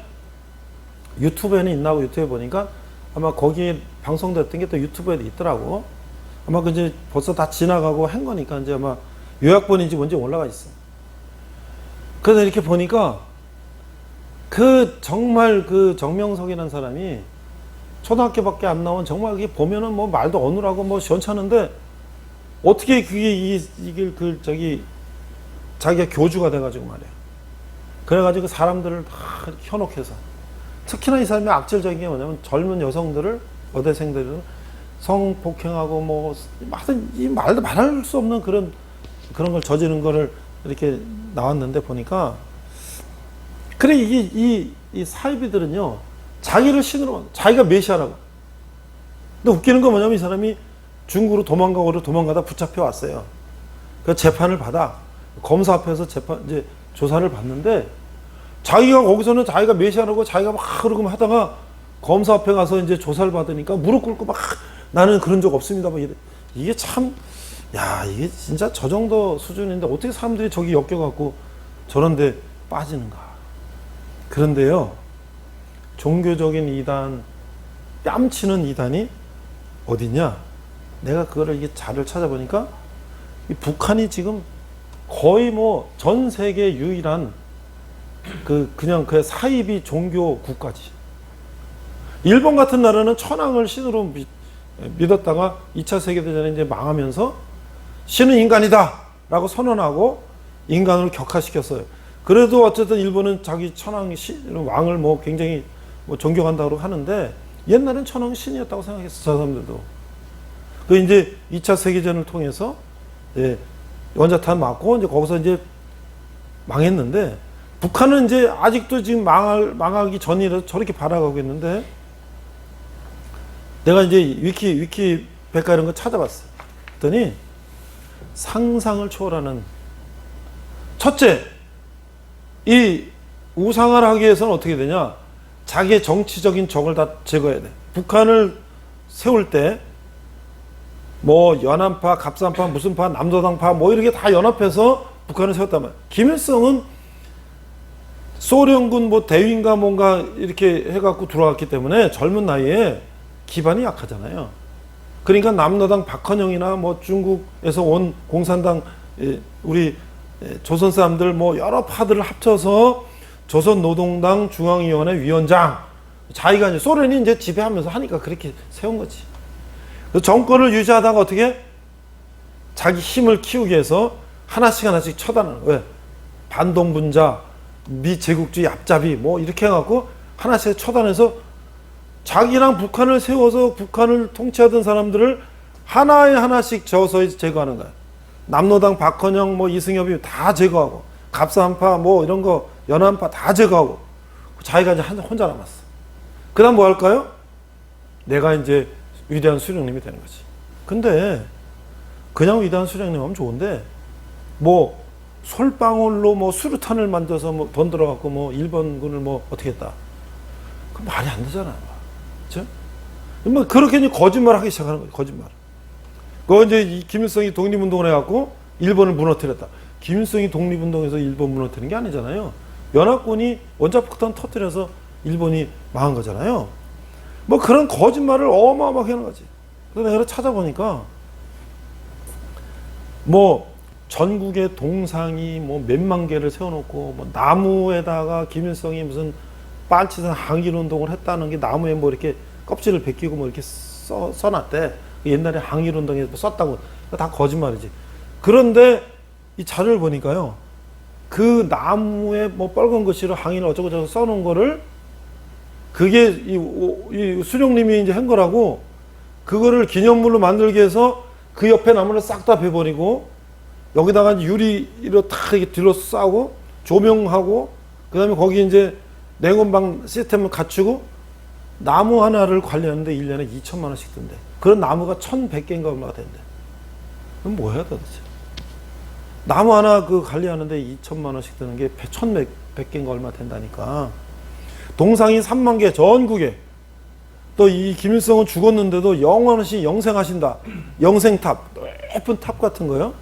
유튜브에는 있나 하고 유튜브에 보니까 아마 거기 방송됐던 게 또 유튜브에도 있더라고. 아마 그 이제 벌써 다 지나가고 한 거니까 이제 아마 요약본인지 뭔지 올라가 있어. 그래서 이렇게 보니까 정말 그 정명석이라는 사람이 초등학교밖에 안 나온 정말 그게 보면은 뭐 말도 어눌하고 뭐 시원찮은데 어떻게 그게 자기가 교주가 돼가지고 말이야. 그래가지고 사람들을 다 현혹해서 특히나 이 사람이 악질적인 게 뭐냐면 젊은 여성들을, 여대생들을 성폭행하고 뭐 하여튼 이 말도 말할 수 없는 그런 걸 저지른 거를 이렇게 나왔는데 보니까 그래 이 사이비들은요 자기를 신으로 자기가 메시아라고. 근데 웃기는 거 뭐냐면 이 사람이 중국으로 도망가다 붙잡혀 왔어요. 그 재판을 받아 검사 앞에서 이제 조사를 받는데 자기가 거기서는 자기가 메시아라고 자기가 막 그러고 하다가 검사 앞에 가서 이제 조사를 받으니까 무릎 꿇고 막 나는 그런 적 없습니다. 막 이래. 이게 참, 야, 이게 진짜 저 정도 수준인데 어떻게 사람들이 저기 엮여갖고 저런데 빠지는가. 그런데요, 종교적인 이단, 뺨치는 이단이 어디냐? 내가 그거를 이게 자료를 찾아보니까 이 북한이 지금 거의 뭐 전 세계 유일한 그냥 그 사이비 종교 국가지. 일본 같은 나라는 천황을 신으로 믿었다가 2차 세계대전에 이제 망하면서 신은 인간이다 라고 선언하고 인간으로 격화시켰어요. 그래도 어쨌든 일본은 자기 천황 왕을 뭐 굉장히 뭐 존경한다고 하는데 옛날엔 천황 신이었다고 생각했어, 저 사람들도. 그 이제 2차 세계전을 통해서 예, 원자탄 맞고 이제 거기서 이제 망했는데 북한은 이제 아직도 지금 망하기 전이라서 저렇게 발악하고 있는데 내가 이제 위키 백과 이런 거 찾아봤어요. 그랬더니 상상을 초월하는 첫째, 이 우상을 하기 위해서는 어떻게 되냐? 자기의 정치적인 적을 다 제거해야 돼. 북한을 세울 때 뭐 연안파, 갑산파, 무슨 파, 남도당파 뭐 이렇게 다 연합해서 북한을 세웠단 말이야. 김일성은 소련군 뭐 대위인가 뭔가 이렇게 해갖고 들어왔기 때문에 젊은 나이에 기반이 약하잖아요. 그러니까 남노당 박헌영이나 뭐 중국에서 온 공산당 우리 조선 사람들 뭐 여러 파들을 합쳐서 조선노동당 중앙위원회 위원장 자기가 이제 소련이 이제 지배하면서 하니까 그렇게 세운 거지. 정권을 유지하다가 어떻게 자기 힘을 키우기 위해서 하나씩 처단하는 거예요. 반동분자, 미제국주의 앞잡이 뭐 이렇게 해갖고 하나씩 처단해서 자기랑 북한을 세워서 북한을 통치하던 사람들을 하나씩 저서히 제거하는 거야. 남노당 박헌영 뭐 이승엽이 다 제거하고 갑산파 뭐 이런 거 연안파 다 제거하고 자기가 이제 혼자 남았어. 그 다음 뭐 할까요? 내가 이제 위대한 수령님이 되는 거지. 근데 그냥 위대한 수령님 하면 좋은데 뭐 솔방울로 뭐 수류탄을 만들어서 뭐 돈 들어갖고 뭐 일본군을 뭐 어떻게 했다. 그 말이 안 되잖아. 그렇죠? 뭐 그렇게 이제 거짓말하기 시작하는 거지. 거짓말. 그거 이제 이 김일성이 독립운동을 해갖고 일본을 무너뜨렸다. 김일성이 독립운동에서 일본 무너뜨린 게 아니잖아요. 연합군이 원자폭탄 터뜨려서 일본이 망한 거잖아요. 뭐 그런 거짓말을 어마어마하게 하는 거지. 그래서 내가 찾아보니까 뭐 전국에 동상이 뭐 몇만 개를 세워놓고 뭐 나무에다가 김일성이 무슨 빤치산 항일운동을 했다는 게 나무에 뭐 이렇게 껍질을 벗기고 뭐 이렇게 써놨대. 옛날에 항일운동에 썼다고. 다 거짓말이지. 그런데 이 자료를 보니까요. 그 나무에 뭐 빨간 글씨로 항일 어쩌고 저쩌고 써놓은 거를 그게 이 수령님이 이제 한 거라고 그거를 기념물로 만들기 위해서 그 옆에 나무를 싹 다 베버리고 여기다가 유리로 탁 이렇게 뒤로 싸고 조명하고 그 다음에 거기 이제 냉온방 시스템을 갖추고 나무 하나를 관리하는데 1년에 2천만 원씩 든대. 그런 나무가 1,100개인가 얼마가 된대. 그럼 뭐야 도대체? 나무 하나 그 관리하는데 2천만 원씩 드는 게 1,100개인가 얼마 된다니까. 동상이 3만 개 전국에. 또 이 김일성은 죽었는데도 영원시 영생하신다. 영생탑, 높은 탑 같은 거요.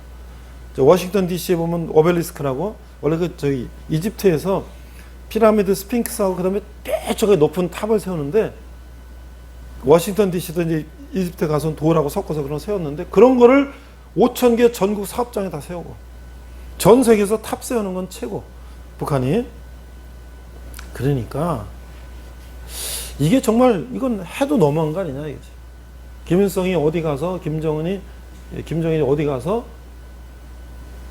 워싱턴 DC에 보면 오벨리스크라고 원래 그 저기 이집트에서 피라미드 스핑크스하고 그다음에 뾰족하게 높은 탑을 세우는데 워싱턴 DC도 이제 이집트 가서 돌하고 섞어서 그런 거 세웠는데 그런 거를 5,000개 전국 사업장에 다 세우고 전 세계에서 탑 세우는 건 최고. 북한이. 그러니까 이게 정말 이건 해도 너무한 거 아니냐 이거지. 김일성이 어디 가서 김정은이 어디 가서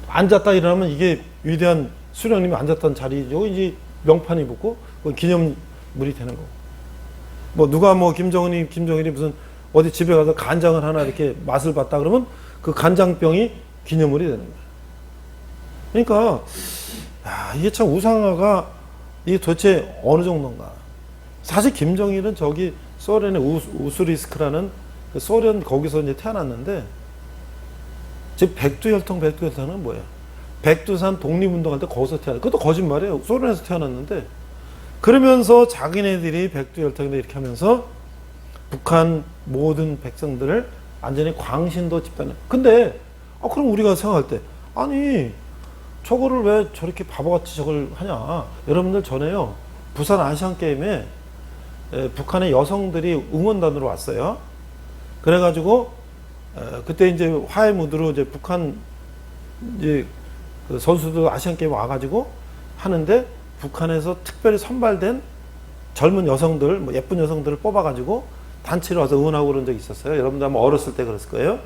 앉았다 일어나면 이게 위대한 수령님이 앉았던 자리 여기 이제 명판이 붙고 기념물이 되는 거고. 뭐 누가 뭐 김정일이 무슨 어디 집에 가서 간장을 하나 이렇게 맛을 봤다 그러면 그 간장병이 기념물이 되는 거예요. 그러니까 이게 참 우상화가 이게 도대체 어느 정도인가. 사실 김정일은 저기 소련의 우스리스크라는 그 소련 거기서 이제 태어났는데, 지금 백두혈통은 뭐예요? 백두산 독립운동할 때 거기서 태어났. 그것도 거짓말이에요. 소련에서 태어났는데, 그러면서 자기네들이 백두혈통인데 이렇게 하면서 북한 모든 백성들을 완전히 광신도 집단에. 근데 그럼 우리가 생각할 때 아니 저거를 왜 저렇게 바보같이 저걸 하냐. 여러분들 전에요 부산 아시안게임에 북한의 여성들이 응원단으로 왔어요. 그래가지고 그때 이제 화해 무드로 이제 북한 이제 그 선수들 아시안게임 와가지고 하는데, 북한에서 특별히 선발된 젊은 여성들, 뭐 예쁜 여성들을 뽑아가지고 단체로 와서 응원하고 그런 적이 있었어요. 여러분들 아마 어렸을 때 그랬을 거예요.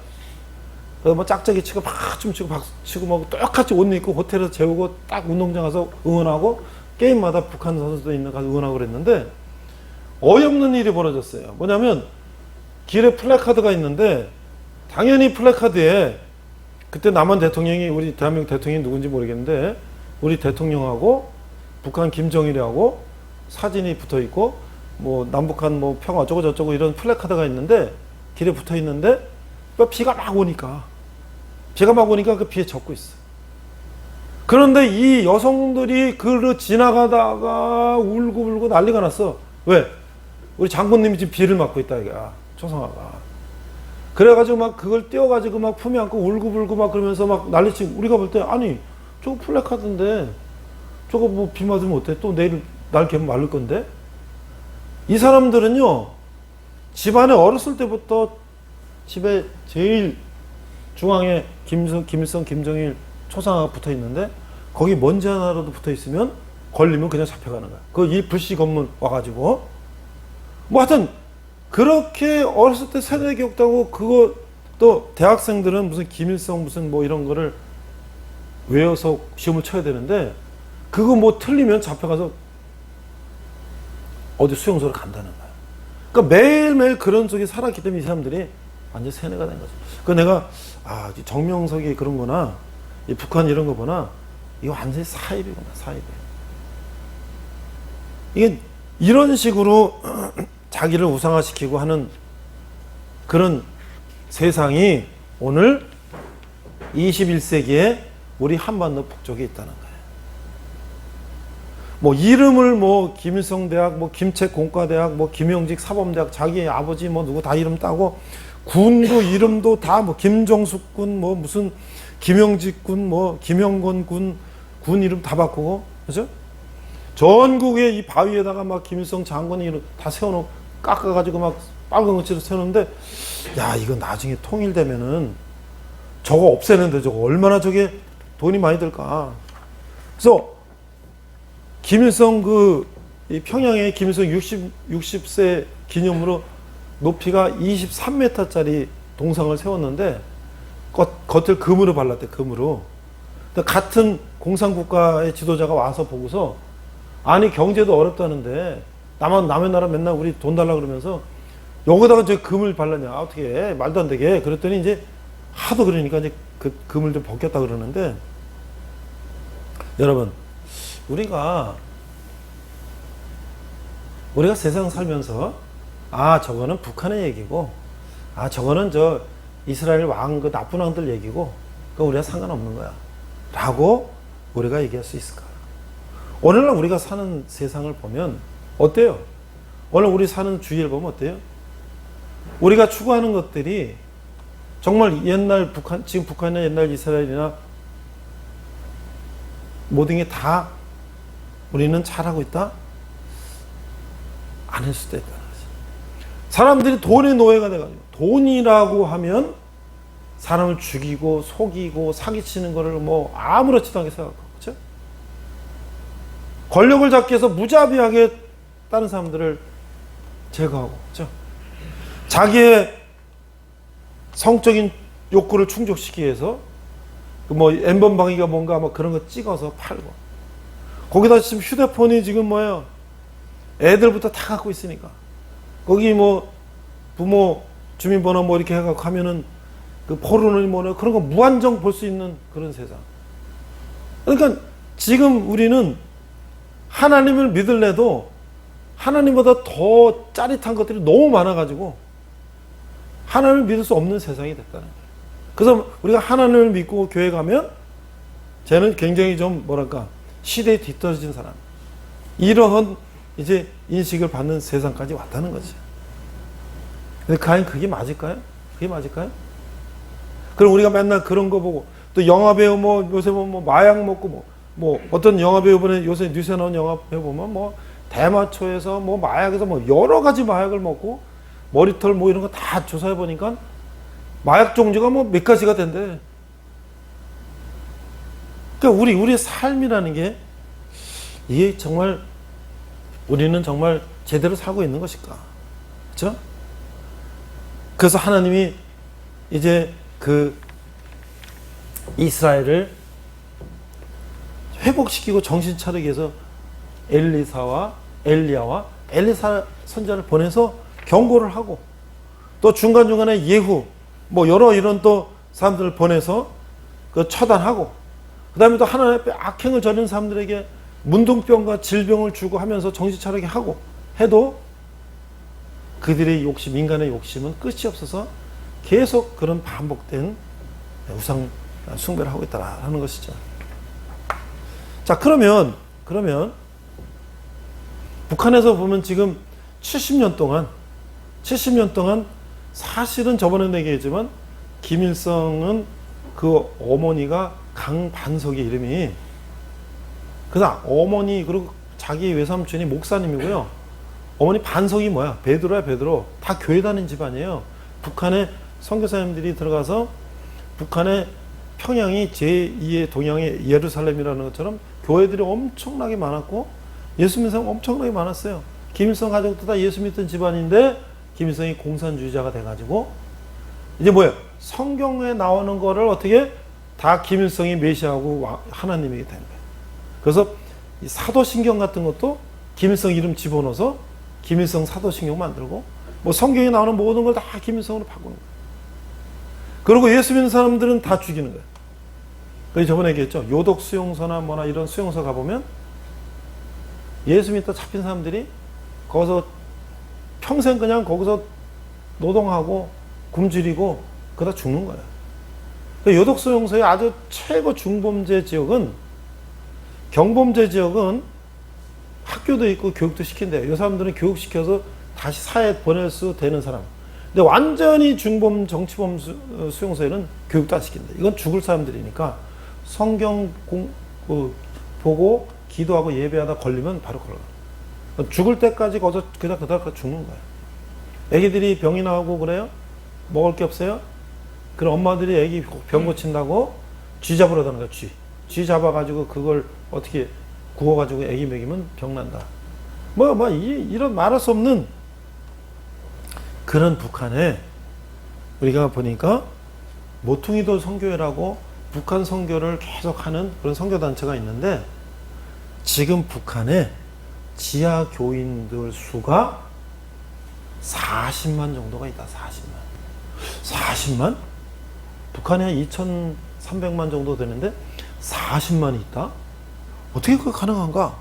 그래서 뭐 짝짝이 치고 막 춤추고 박수 치고 뭐 똑같이 옷 입고 호텔에서 재우고 딱 운동장 가서 응원하고, 게임마다 북한 선수들 있는 가서 응원하고 그랬는데, 어이없는 일이 벌어졌어요. 뭐냐면 길에 플래카드가 있는데, 당연히 플래카드에 그때 남한 대통령이, 우리 대한민국 대통령이 누군지 모르겠는데 우리 대통령하고 북한 김정일하고 사진이 붙어 있고, 뭐 남북한 뭐 평화 어쩌고 저쩌고 이런 플래카드가 있는데, 길에 붙어 있는데 비가 막 오니까 그 비에 젖고 있어. 그런데 이 여성들이 그를 지나가다가 울고 난리가 났어. 왜? 우리 장군님이 지금 비를 맞고 있다 이거야, 초상화가. 그래가지고 막 그걸 띄워가지고 막 품에 안고 울고 막 그러면서 막 난리치고, 우리가 볼 때 아니 저거 플래카드인데 저거 뭐 비 맞으면 어때? 또 내일 날 개면 마를 건데? 이 사람들은요, 집안에 어렸을 때부터 집에 제일 중앙에 김일성, 김정일 초상화가 붙어 있는데, 거기 먼지 하나라도 붙어 있으면 걸리면 그냥 잡혀가는 거야. 그 이 불씨 검문 와가지고. 뭐 하여튼 그렇게 어렸을 때 세대 교육도 하고, 그거 또 대학생들은 무슨 김일성 무슨 뭐 이런 거를 외워서 시험을 쳐야 되는데, 그거 뭐 틀리면 잡혀가서 어디 수용소로 간다는 거야. 그러니까 매일매일 그런 속에 살았기 때문에 이 사람들이 완전 세뇌가 된 거죠. 그 내가 정명석이 그런 거나 이 북한 이런 거 보나, 이거 완전히 사입이구나, 사입이. 이게 이런 식으로 자기를 우상화시키고 하는 그런 세상이 오늘 21세기에 우리 한반도 북쪽에 있다는 거예요. 뭐 이름을 뭐 김일성 대학, 뭐 김책 공과대학, 뭐 김영직 사범대학, 자기 아버지 뭐 누구 다 이름 따고, 군도 이름도 다 뭐 김정숙 군, 뭐 무슨 김영직 군, 뭐 김영건 군 이름 다 바꾸고, 그죠? 전국에 이 바위에다가 막 김일성 장군 이름 다 세워놓고 깎아가지고 막 빨간 거치로 세우는데, 야 이거 나중에 통일되면은 저거 없애는데 저거 얼마나 저게 돈이 많이 들까. 그래서 김일성 이 평양에 김일성 60세 기념으로 높이가 23m짜리 동상을 세웠는데, 겉을 금으로 발랐대, 금으로. 같은 공산국가의 지도자가 와서 보고서, 아니 경제도 어렵다는데 남의 나라 맨날 우리 돈 달라 그러면서 여기다가 저 금을 발랐냐, 어떻게 해? 말도 안 되게. 그랬더니 이제 하도 그러니까 이제 그 금을 좀 벗겼다 그러는데, 여러분 우리가 세상 살면서 저거는 북한의 얘기고, 저거는 저 이스라엘 왕 그 나쁜 왕들 얘기고, 그거 우리가 상관없는 거야 라고 우리가 얘기할 수 있을까? 오늘날 우리가 사는 세상을 보면 어때요? 오늘 우리 사는 주위를 보면 어때요? 우리가 추구하는 것들이 정말 옛날 북한, 지금 북한이나 옛날 이스라엘이나 모든 게 다 우리는 잘하고 있다? 아닐 수도 있다는 거지. 사람들이 돈의 노예가 돼가지고, 돈이라고 하면 사람을 죽이고 속이고 사기치는 거를 뭐 아무렇지도 않게 생각하고, 그렇죠? 권력을 잡기 위해서 무자비하게 다른 사람들을 제거하고, 그렇죠? 자기의 성적인 욕구를 충족시키기 위해서 뭐 엠번방위가 뭔가 뭐 그런 거 찍어서 팔고, 거기다 지금 휴대폰이 지금 애들부터 다 갖고 있으니까 거기 뭐 부모 주민번호 뭐 이렇게 해갖고 하면은 그 포르노니 뭐냐 그런 거 무한정 볼 수 있는 그런 세상. 그러니까 지금 우리는 하나님을 믿을래도 하나님보다 더 짜릿한 것들이 너무 많아가지고 하나님을 믿을 수 없는 세상이 됐다는 거예요. 그래서 우리가 하나님을 믿고 교회 가면 쟤는 굉장히 좀 뭐랄까 시대에 뒤떨어진 사람, 이러한 이제 인식을 받는 세상까지 왔다는 거지. 근데 과연 그게 맞을까요? 그게 맞을까요? 그럼 우리가 맨날 그런 거 보고 또 영화배우 뭐 요새 뭐 마약 먹고 뭐 어떤 영화배우 보면 요새 뉴스에 나온 영화배우 보면 뭐 대마초에서 뭐 마약에서 뭐 여러 가지 마약을 먹고 머리털 뭐 이런 거 다 조사해 보니까 마약 종류가 뭐 몇 가지가 된대. 그러니까 우리의 삶이라는 게 이게 정말 우리는 정말 제대로 살고 있는 것일까? 그렇죠? 그래서 하나님이 이제 그 이스라엘을 회복시키고 정신 차리기 위해서 엘리야와 엘리사 선지자를 보내서 경고를 하고 또 중간중간에 예후 뭐 여러 이런 또 사람들을 보내서 그 처단하고 그 다음에 또 하나님 앞에 악행을 저지른 사람들에게 문둥병과 질병을 주고 하면서 정신 차리게 하고 해도 그들의 욕심, 인간의 욕심은 끝이 없어서 계속 그런 반복된 우상 숭배를 하고 있다라는 것이죠. 자, 그러면 북한에서 보면 지금 70년 동안 사실은 저번에도 얘기했지만 김일성은 그 어머니가 강반석의 이름이, 그래서 어머니 그리고 자기 외삼촌이 목사님이고요. 어머니 반석이 뭐야? 베드로야, 베드로. 다 교회 다닌 집안이에요. 북한에 선교사님들이 들어가서 북한의 평양이 제2의 동양의 예루살렘이라는 것처럼 교회들이 엄청나게 많았고 예수 믿는 사람 엄청나게 많았어요. 김일성 가족도 다 예수 믿던 집안인데 김일성이 공산주의자가 돼가지고 이제 뭐예요? 성경에 나오는 거를 어떻게 다 김일성이 메시아하고 하나님이게 된 거예요. 그래서 이 사도신경 같은 것도 김일성 이름 집어넣어서 김일성 사도신경 만들고 뭐 성경에 나오는 모든 걸 다 김일성으로 바꾸는 거예요. 그리고 예수 믿는 사람들은 다 죽이는 거예요. 그래서 저번에 얘기했죠. 요독 수용소나 뭐나 이런 수용소 가보면 예수 믿다 잡힌 사람들이 거기서 평생 그냥 거기서 노동하고 굶주리고 그러다 죽는 거예요. 요독 수용소의 아주 최고 중범죄 지역은 경범죄 지역은 학교도 있고 교육도 시킨대요. 이 사람들은 교육시켜서 다시 사회에 보낼 수 되는 사람. 근데 완전히 중범 정치범 수용소에는 교육도 안 시킨대. 이건 죽을 사람들이니까 성경 보고 기도하고 예배하다 걸리면 바로 걸어가. 죽을 때까지 거기서 그다가 죽는 거예요. 애기들이 병이 나오고 그래요? 먹을 게 없어요? 그럼 엄마들이 애기 병 고친다고 쥐 잡으러 가는 거야. 쥐 잡아가지고 그걸 어떻게 구워가지고 애기 먹이면 병 난다. 이런 말할 수 없는 그런 북한에 우리가 보니까 모퉁이돌 선교회라고 북한 선교를 계속하는 그런 선교단체가 있는데 지금 북한에 지하 교인들 수가 40만 정도가 있다. 40만? 북한에 한 2,300만 정도 되는데 40만이 있다? 어떻게 그게 가능한가?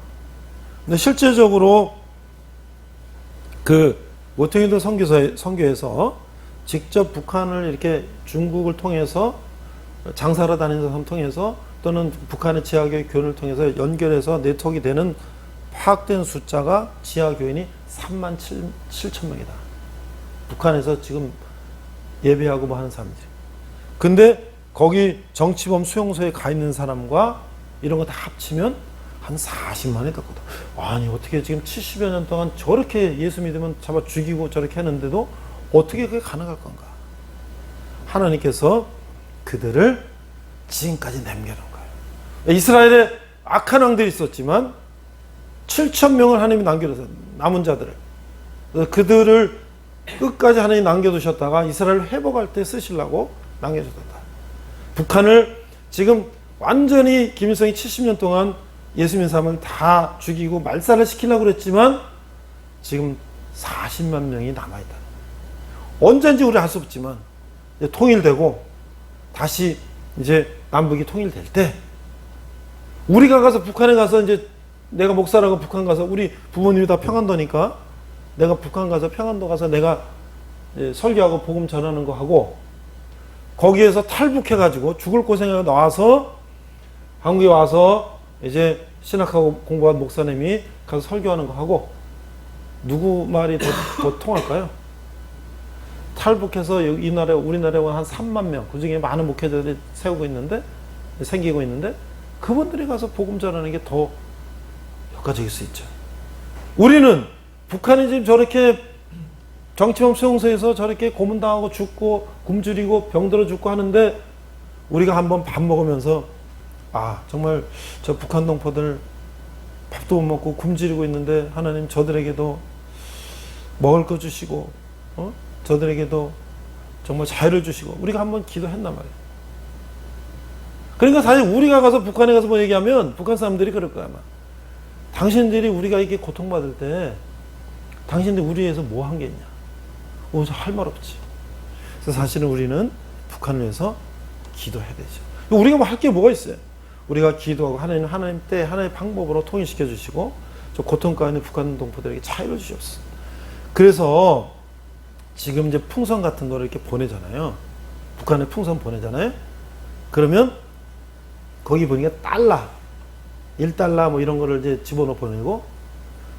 근데 실제적으로 그 모퉁이돌 선교에서 직접 북한을 이렇게 중국을 통해서 장사로 다니는 사람 통해서 또는 북한의 지하교회 교인을 통해서 연결해서 네트워크가 되는 파악된 숫자가 지하교인이 3만 7천 명이다. 북한에서 지금 예배하고 뭐 하는 사람들이. 근데 거기 정치범 수용소에 가 있는 사람과 이런 거 다 합치면 한 40만이 됐거든. 아니 어떻게 지금 70여 년 동안 저렇게 예수 믿으면 잡아 죽이고 저렇게 했는데도 어떻게 그게 가능할 건가? 하나님께서 그들을 지금까지 남겨놓은 거예요. 이스라엘에 악한 왕들이 있었지만 7천 명을 하나님이 남겨두셨어요. 남은 자들을. 그들을 끝까지 하나님이 남겨두셨다가 이스라엘을 회복할 때 쓰시려고 남겨주셨다. 북한을 지금 완전히 김일성이 70년 동안 예수 믿는 사람을 다 죽이고 말살을 시키려고 그랬지만 지금 40만 명이 남아있다. 언제인지 우리 알 수 없지만 이제 통일되고 다시 이제 남북이 통일될 때 우리가 가서 북한에 가서 이제 내가 목사라고 북한 가서 우리 부모님이 다 평안도니까 내가 북한 가서 평안도 가서 내가 설교하고 복음 전하는 거 하고 거기에서 탈북해가지고 죽을 고생하고 나와서 한국에 와서 이제 신학하고 공부한 목사님이 가서 설교하는 거 하고 누구 말이 더 통할까요? 탈북해서 이 우리나라에 한 3만 명, 그 중에 많은 목회자들이 생기고 있는데 그분들이 가서 복음 전하는 게 더 효과적일 수 있죠. 우리는 북한이 지금 저렇게 정치범 수용소에서 저렇게 고문당하고 죽고 굶주리고 병들어 죽고 하는데 우리가 한번 밥 먹으면서 아 정말 저 북한 동포들 밥도 못 먹고 굶주리고 있는데 하나님 저들에게도 먹을 거 주시고 저들에게도 정말 자유를 주시고 우리가 한번 기도했단 말이에요. 그러니까 사실 우리가 가서 북한에 가서 뭐 얘기하면 북한 사람들이 그럴 거야 아마. 당신들이 우리가 이렇게 고통받을 때 당신들이 우리 위해서 뭐 한 게 있냐. 할 말 없지. 그래서 사실은 우리는 북한을 위해서 기도해야 되죠. 우리가 뭐 할 게 뭐가 있어요. 우리가 기도하고 하나님 때 하나의 방법으로 통일시켜 주시고 저 고통 가운데 북한 동포들에게 자유를 주시옵소서. 그래서 지금 이제 풍선 같은 거를 이렇게 보내잖아요. 북한에 풍선 보내잖아요. 그러면 거기 보니까 달러, 1달러 뭐 이런 거를 이제 집어넣어 보내고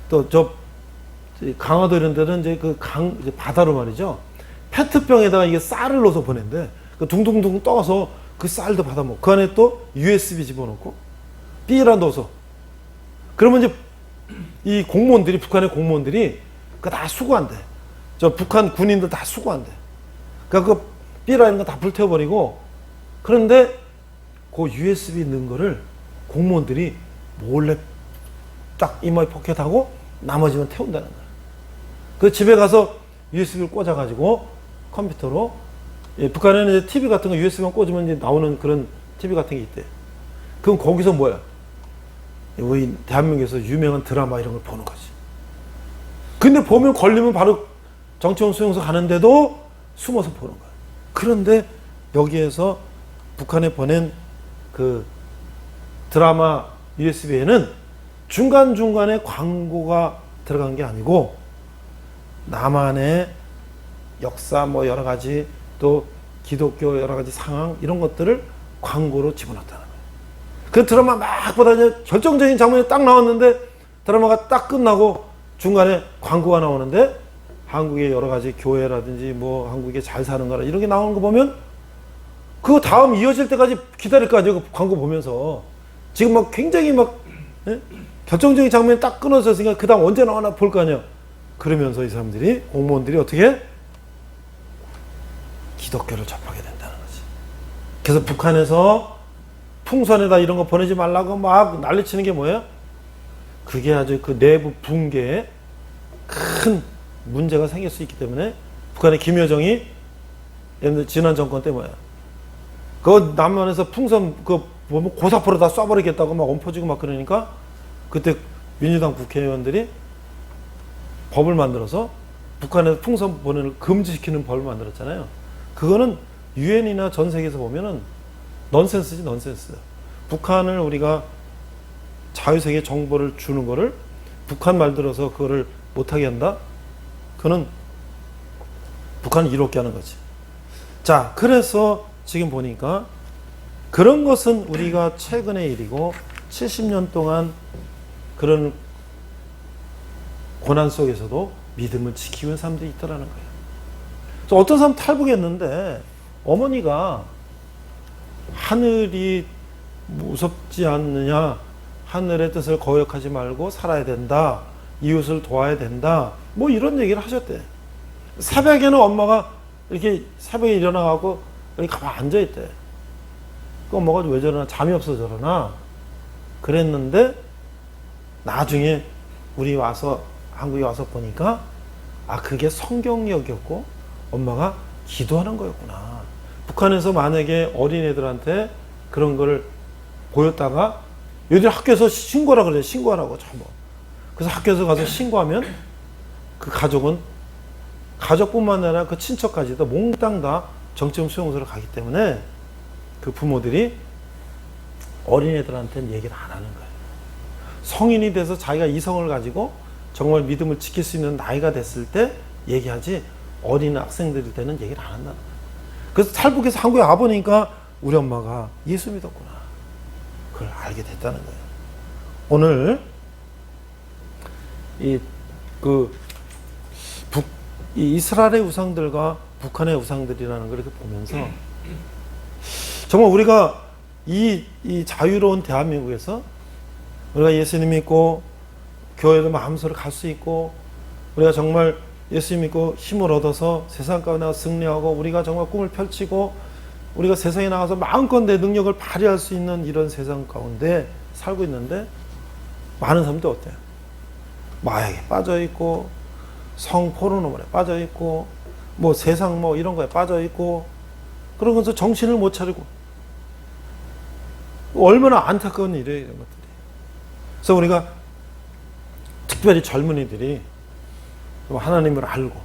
또 저 강화도 이런 데는 이제 이제 바다로 말이죠. 페트병에다가 이게 쌀을 넣어서 보낸대. 그 둥둥둥 떠서 그 쌀도 받아 먹고 그 안에 또 USB 집어넣고 삐라 넣어서 그러면 이제 이 공무원들이 북한의 공무원들이 그거 다 수거한대. 저 북한 군인들 다 수거한대. 그러니까 그 삐라 이런 거 다 불태워버리고 그런데 그 USB 넣은 거를 공무원들이 몰래 딱 이마에 포켓하고 나머지는 태운다는 거야. 그 집에 가서 USB를 꽂아가지고 컴퓨터로 북한에는 이제 TV 같은 거 USB만 꽂으면 이제 나오는 그런 TV 같은 게 있대. 그럼 거기서 뭐야? 우리 대한민국에서 유명한 드라마 이런 걸 보는 거지. 근데 보면 걸리면 바로 정치원 수용소 가는데도 숨어서 보는 거야. 그런데 여기에서 북한에 보낸 그 드라마 USB에는 중간중간에 광고가 들어간 게 아니고 남한의 역사 뭐 여러 가지 또 기독교 여러 가지 상황 이런 것들을 광고로 집어넣었다는 거예요. 그 드라마 막 보다 이제 결정적인 장면이 딱 나왔는데 드라마가 딱 끝나고 중간에 광고가 나오는데 한국의 여러 가지 교회라든지 뭐 한국에 잘 사는 거라 이런 게 나오는 거 보면 그 다음 이어질 때까지 기다릴 거 아니에요. 그 광고 보면서 지금 막 굉장히 막 결정적인 장면이 딱 끊어졌으니까 그 다음 언제 나오나 볼 거 아니에요. 그러면서 이 사람들이 공무원들이 어떻게 기독교를 접하게 된다는 거지. 그래서 북한에서 풍선에다 이런 거 보내지 말라고 막 난리치는 게 뭐예요? 그게 아주 그 내부 붕괴에 큰 문제가 생길 수 있기 때문에 북한의 김여정이 지난 정권 때 뭐야? 그 남한에서 풍선 그 보면 고사포로 다 쏴버리겠다고 막 엎어지고 막 그러니까 그때 민주당 국회의원들이 법을 만들어서 북한에서 풍선 보내는 걸 금지시키는 법을 만들었잖아요. 그거는 유엔이나 전 세계에서 보면은 넌센스지 넌센스. 북한을 우리가 자유세계 정보를 주는 거를 북한 말 들어서 그거를 못하게 한다? 그거는 북한을 이롭게 하는 거지. 자, 그래서 지금 보니까 그런 것은 우리가 최근의 일이고 70년 동안 그런 고난 속에서도 믿음을 지키고 있는 사람들이 있더라는 거예요. 그래서 어떤 사람 탈북했는데 어머니가 하늘이 무섭지 않느냐, 하늘의 뜻을 거역하지 말고 살아야 된다, 이웃을 도와야 된다, 뭐 이런 얘기를 하셨대. 새벽에는 엄마가 이렇게 새벽에 일어나가고 여기 가만히 앉아있대. 그 엄마가 왜 저러나, 잠이 없어 저러나 그랬는데 나중에 우리 와서 한국에 와서 보니까 아, 그게 성경역이었고 엄마가 기도하는 거였구나. 북한에서 만약에 어린애들한테 그런 거를 보였다가 얘들 학교에서 신고하라 그래. 신고하라고 전부. 그래서 학교에서 가서 신고하면 그 가족은 가족뿐만 아니라 그 친척까지도 몽땅 다 정점 수용소로 가기 때문에 그 부모들이 어린애들한테는 얘기를 안 하는 거예요. 성인이 돼서 자기가 이성을 가지고 정말 믿음을 지킬 수 있는 나이가 됐을 때 얘기하지, 어린 학생들일 때는 얘기를 안 한다는 거예요. 그래서 탈북해서 한국에 와보니까 우리 엄마가 예수 믿었구나, 그걸 알게 됐다는 거예요. 오늘 이 이스라엘의 우상들과 북한의 우상들이라는 걸 이렇게 보면서 정말 우리가 이 자유로운 대한민국에서 우리가 예수님 믿고 교회도 마음속으로 갈 수 있고, 우리가 정말 예수님 믿고 힘을 얻어서 세상 가운데 나가 승리하고, 우리가 정말 꿈을 펼치고 우리가 세상에 나가서 마음껏 내 능력을 발휘할 수 있는 이런 세상 가운데 살고 있는데, 많은 사람들 어때요? 마약에 빠져 있고, 성포르노에 빠져 있고, 뭐 세상 뭐 이런 거에 빠져 있고, 그런 것서 정신을 못 차리고, 얼마나 안타까운 일이에요, 이런 것들이. 그래서 우리가 특별히 젊은이들이 하나님을 알고,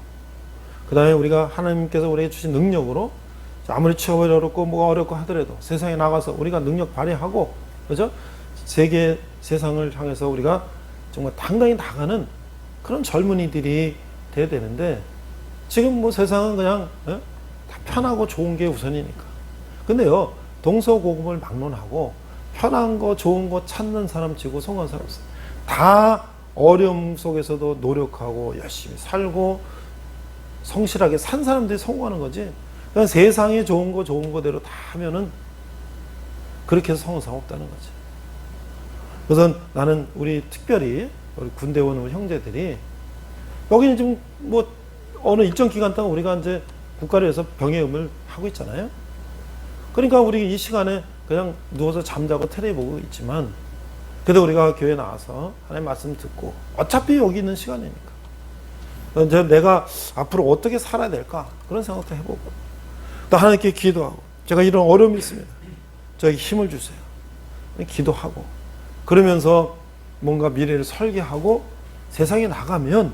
그 다음에 우리가 하나님께서 우리에게 주신 능력으로 아무리 취업이 어렵고 뭐가 어렵고 하더라도 세상에 나가서 우리가 능력 발휘하고, 그죠? 세상을 향해서 우리가 정말 당당히 나가는 그런 젊은이들이 돼야 되는데, 지금 뭐 세상은 그냥 다 편하고 좋은 게 우선이니까. 근데요, 동서고금을 막론하고 편한 거 좋은 거 찾는 사람 치고 성공한 사람 없어요. 다 어려움 속에서도 노력하고 열심히 살고 성실하게 산 사람들이 성공하는 거지, 그냥 세상에 좋은 거대로 다 하면은 그렇게 해서 성공상 없다는 거지. 그래서 나는 우리 특별히 우리 군대 온 우리 형제들이, 여기는 지금 뭐 어느 일정 기간 동안 우리가 이제 국가를 위해서 병해음을 하고 있잖아요. 그러니까 우리 이 시간에 그냥 누워서 잠자고 텔레비 보고 있지만, 그래도 우리가 교회 나와서 하나님 말씀 듣고, 어차피 여기 있는 시간이니까 이제 내가 앞으로 어떻게 살아야 될까, 그런 생각도 해보고, 또 하나님께 기도하고, 제가 이런 어려움이 있습니다, 저에게 힘을 주세요, 기도하고, 그러면서 뭔가 미래를 설계하고 세상에 나가면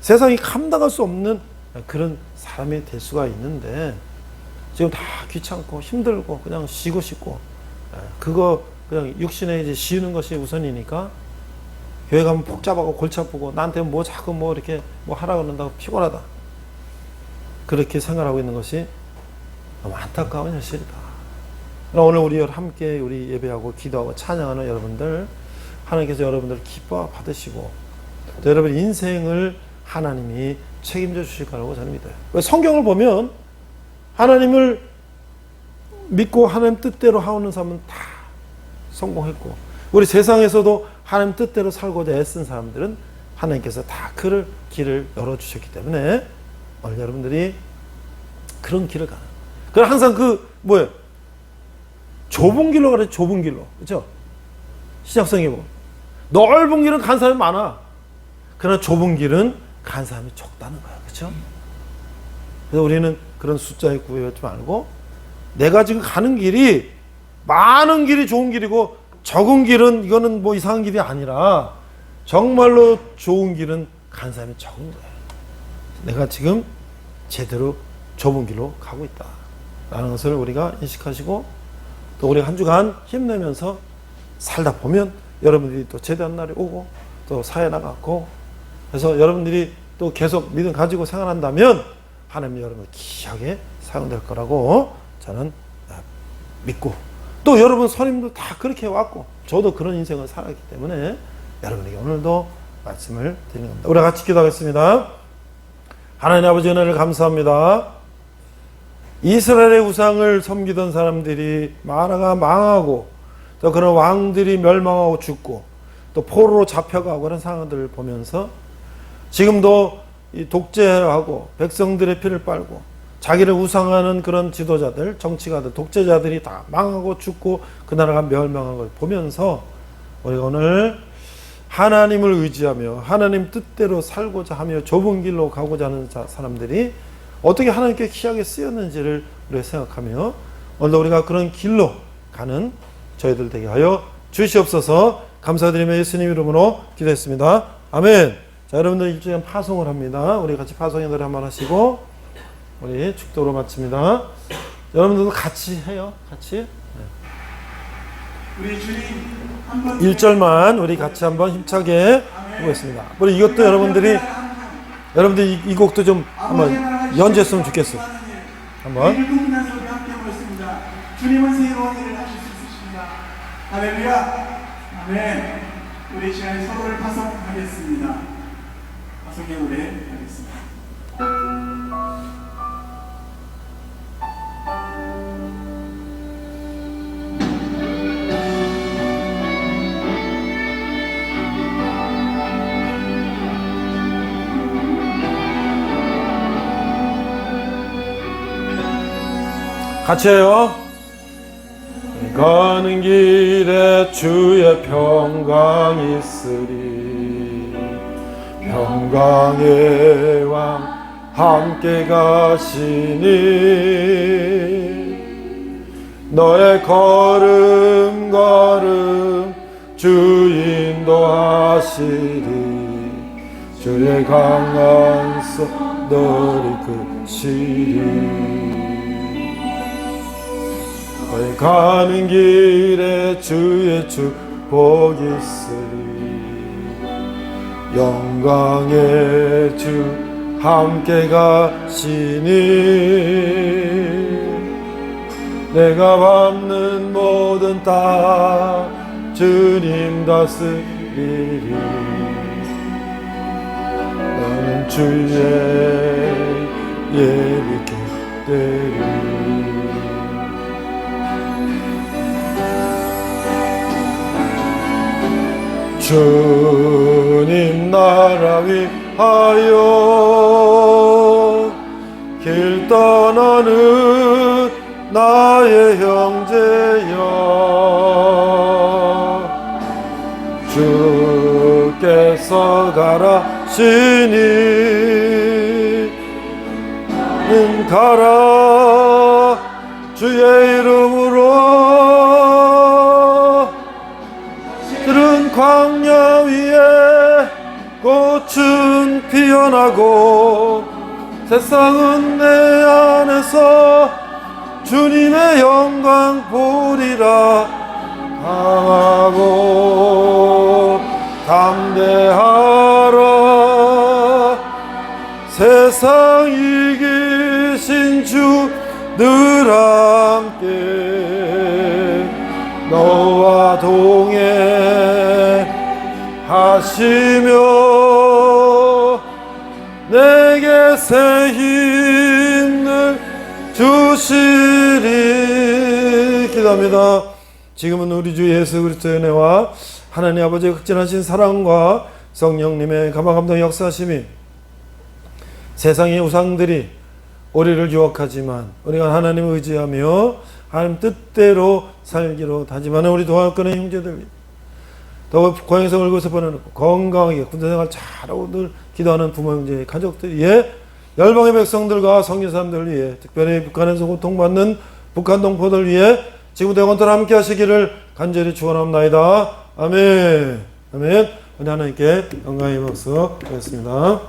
세상이 감당할 수 없는 그런 사람이 될 수가 있는데, 지금 다 귀찮고 힘들고 그냥 쉬고 싶고, 그거 그냥 육신에 이제 쉬는 것이 우선이니까, 교회 가면 복잡하고 골치 아프고 나한테 뭐 자꾸 뭐 이렇게 뭐 하라 그런다고 피곤하다, 그렇게 생각하고 있는 것이 너무 안타까운 현실이다. 오늘 우리 함께 우리 예배하고 기도하고 찬양하는 여러분들, 하나님께서 여러분들을 기뻐 받으시고 또 여러분 인생을 하나님이 책임져 주실 거라고 저는 믿어요. 성경을 보면 하나님을 믿고 하나님 뜻대로 하는 사람은 다 성공했고, 우리 세상에서도 하나님 뜻대로 살고자 애쓴 사람들은 하나님께서 다 그 길을 열어주셨기 때문에 오늘 여러분들이 그런 길을 가는, 그럼 항상 뭐예요? 좁은 길로 가래, 좁은 길로. 그렇죠? 시작성에 보면 넓은 길은 간 사람이 많아. 그러나 좁은 길은 간 사람이 적다는 거야. 그렇죠? 그래서 우리는 그런 숫자에 구애하지 말고, 내가 지금 가는 길이 많은 길이 좋은 길이고, 적은 길은 이거는 뭐 이상한 길이 아니라 정말로 좋은 길은 간 사람이 적은 거야. 내가 지금 제대로 좁은 길로 가고 있다 라는 것을 우리가 인식하시고, 또 우리 한 주간 힘내면서 살다 보면 여러분들이 또 제대한 날이 오고 또 사회 나가고, 그래서 여러분들이 또 계속 믿음 가지고 생활한다면 하나님이 여러분을 귀하게 사용될 거라고 저는 믿고, 또 여러분 선임도 다 그렇게 왔고 저도 그런 인생을 살았기 때문에 여러분에게 오늘도 말씀을 드리는 겁니다. 우리 같이 기도하겠습니다. 하나님 아버지 은혜를 감사합니다. 이스라엘의 우상을 섬기던 사람들이 나라가 망하고, 또 그런 왕들이 멸망하고 죽고, 또 포로로 잡혀가고 그런 상황들을 보면서 지금도 이 독재하고 백성들의 피를 빨고 자기를 우상하는 그런 지도자들, 정치가들, 독재자들이 다 망하고 죽고 그 나라가 멸망한 걸 보면서 우리가 오늘 하나님을 의지하며 하나님 뜻대로 살고자 하며 좁은 길로 가고자 하는 사람들이 어떻게 하나님께 귀하게 쓰였는지를 우리가 생각하며 오늘도 우리가 그런 길로 가는 저희들 되게 하여 주시옵소서. 감사드리며 예수님 이름으로 기도했습니다. 아멘. 자, 여러분들 일주일에 파송을 합니다. 우리 같이 파송의 노래 한번 하시고 우리 축도로 마칩니다. 여러분들도 같이 해요. 같이. 우리 주님 한번 1절만 우리 같이 한번 힘차게 해보겠습니다. 우리 이것도 여러분들이 이 곡도 좀 한번 연주했으면 좋겠어요. 한번. 일국난 소리 함께 하겠습니다. 주님은 새로운 일을 하실 수 있으십니다. 할렐루야. 아멘. 우리 시간에 서로를 파송하겠습니다. 파송의 노래 하겠습니다. 같이 해요. 가는 길에 주의 평강 있으리. 평강의 왕 함께 가시니 너의 걸음 주 인도하시리. 주의 강한 손 너를 그시리. 가는 길에 주의 축복 있으리. 영광의 주 함께 가시니 내가 밟는 모든 땅 주님 다스리리. 나는 주의 예비 곁들이. 주님 나라 위하여 길 떠나는 나의 형제여 주께서 가라시니 는 가라 주의 이름으로 들은 광야 위에 꽃은 피어나고 세상은 내 안에서 주님의 영광 보리라. 강하고 담대하라. 세상 이기신 주 늘 함께 너와 동행 하시며 내게 새 힘을 주시리. 기도합니다. 지금은 우리 주 예수 그리스도의 은혜와 하나님 아버지의 극진하신 사랑과 성령님의 가마감동 역사하심이 세상의 우상들이 우리를 유혹하지만 우리가 하나님을 의지하며 하나님 뜻대로 살기로 다짐하는 우리 도와주는 형제들, 또 고향에서 울고서 보내놓고 건강하게 군대생활 잘하고 늘 기도하는 부모 형제 가족들 위해 열방의 백성들과 성교 사람들을 위해 특별히 북한에서 고통받는 북한 동포들 위해 지금부터 영원토록 함께 하시기를 간절히 축원합니다. 아멘. 아멘. 우리 하나님께 영광의 박수 드리겠습니다.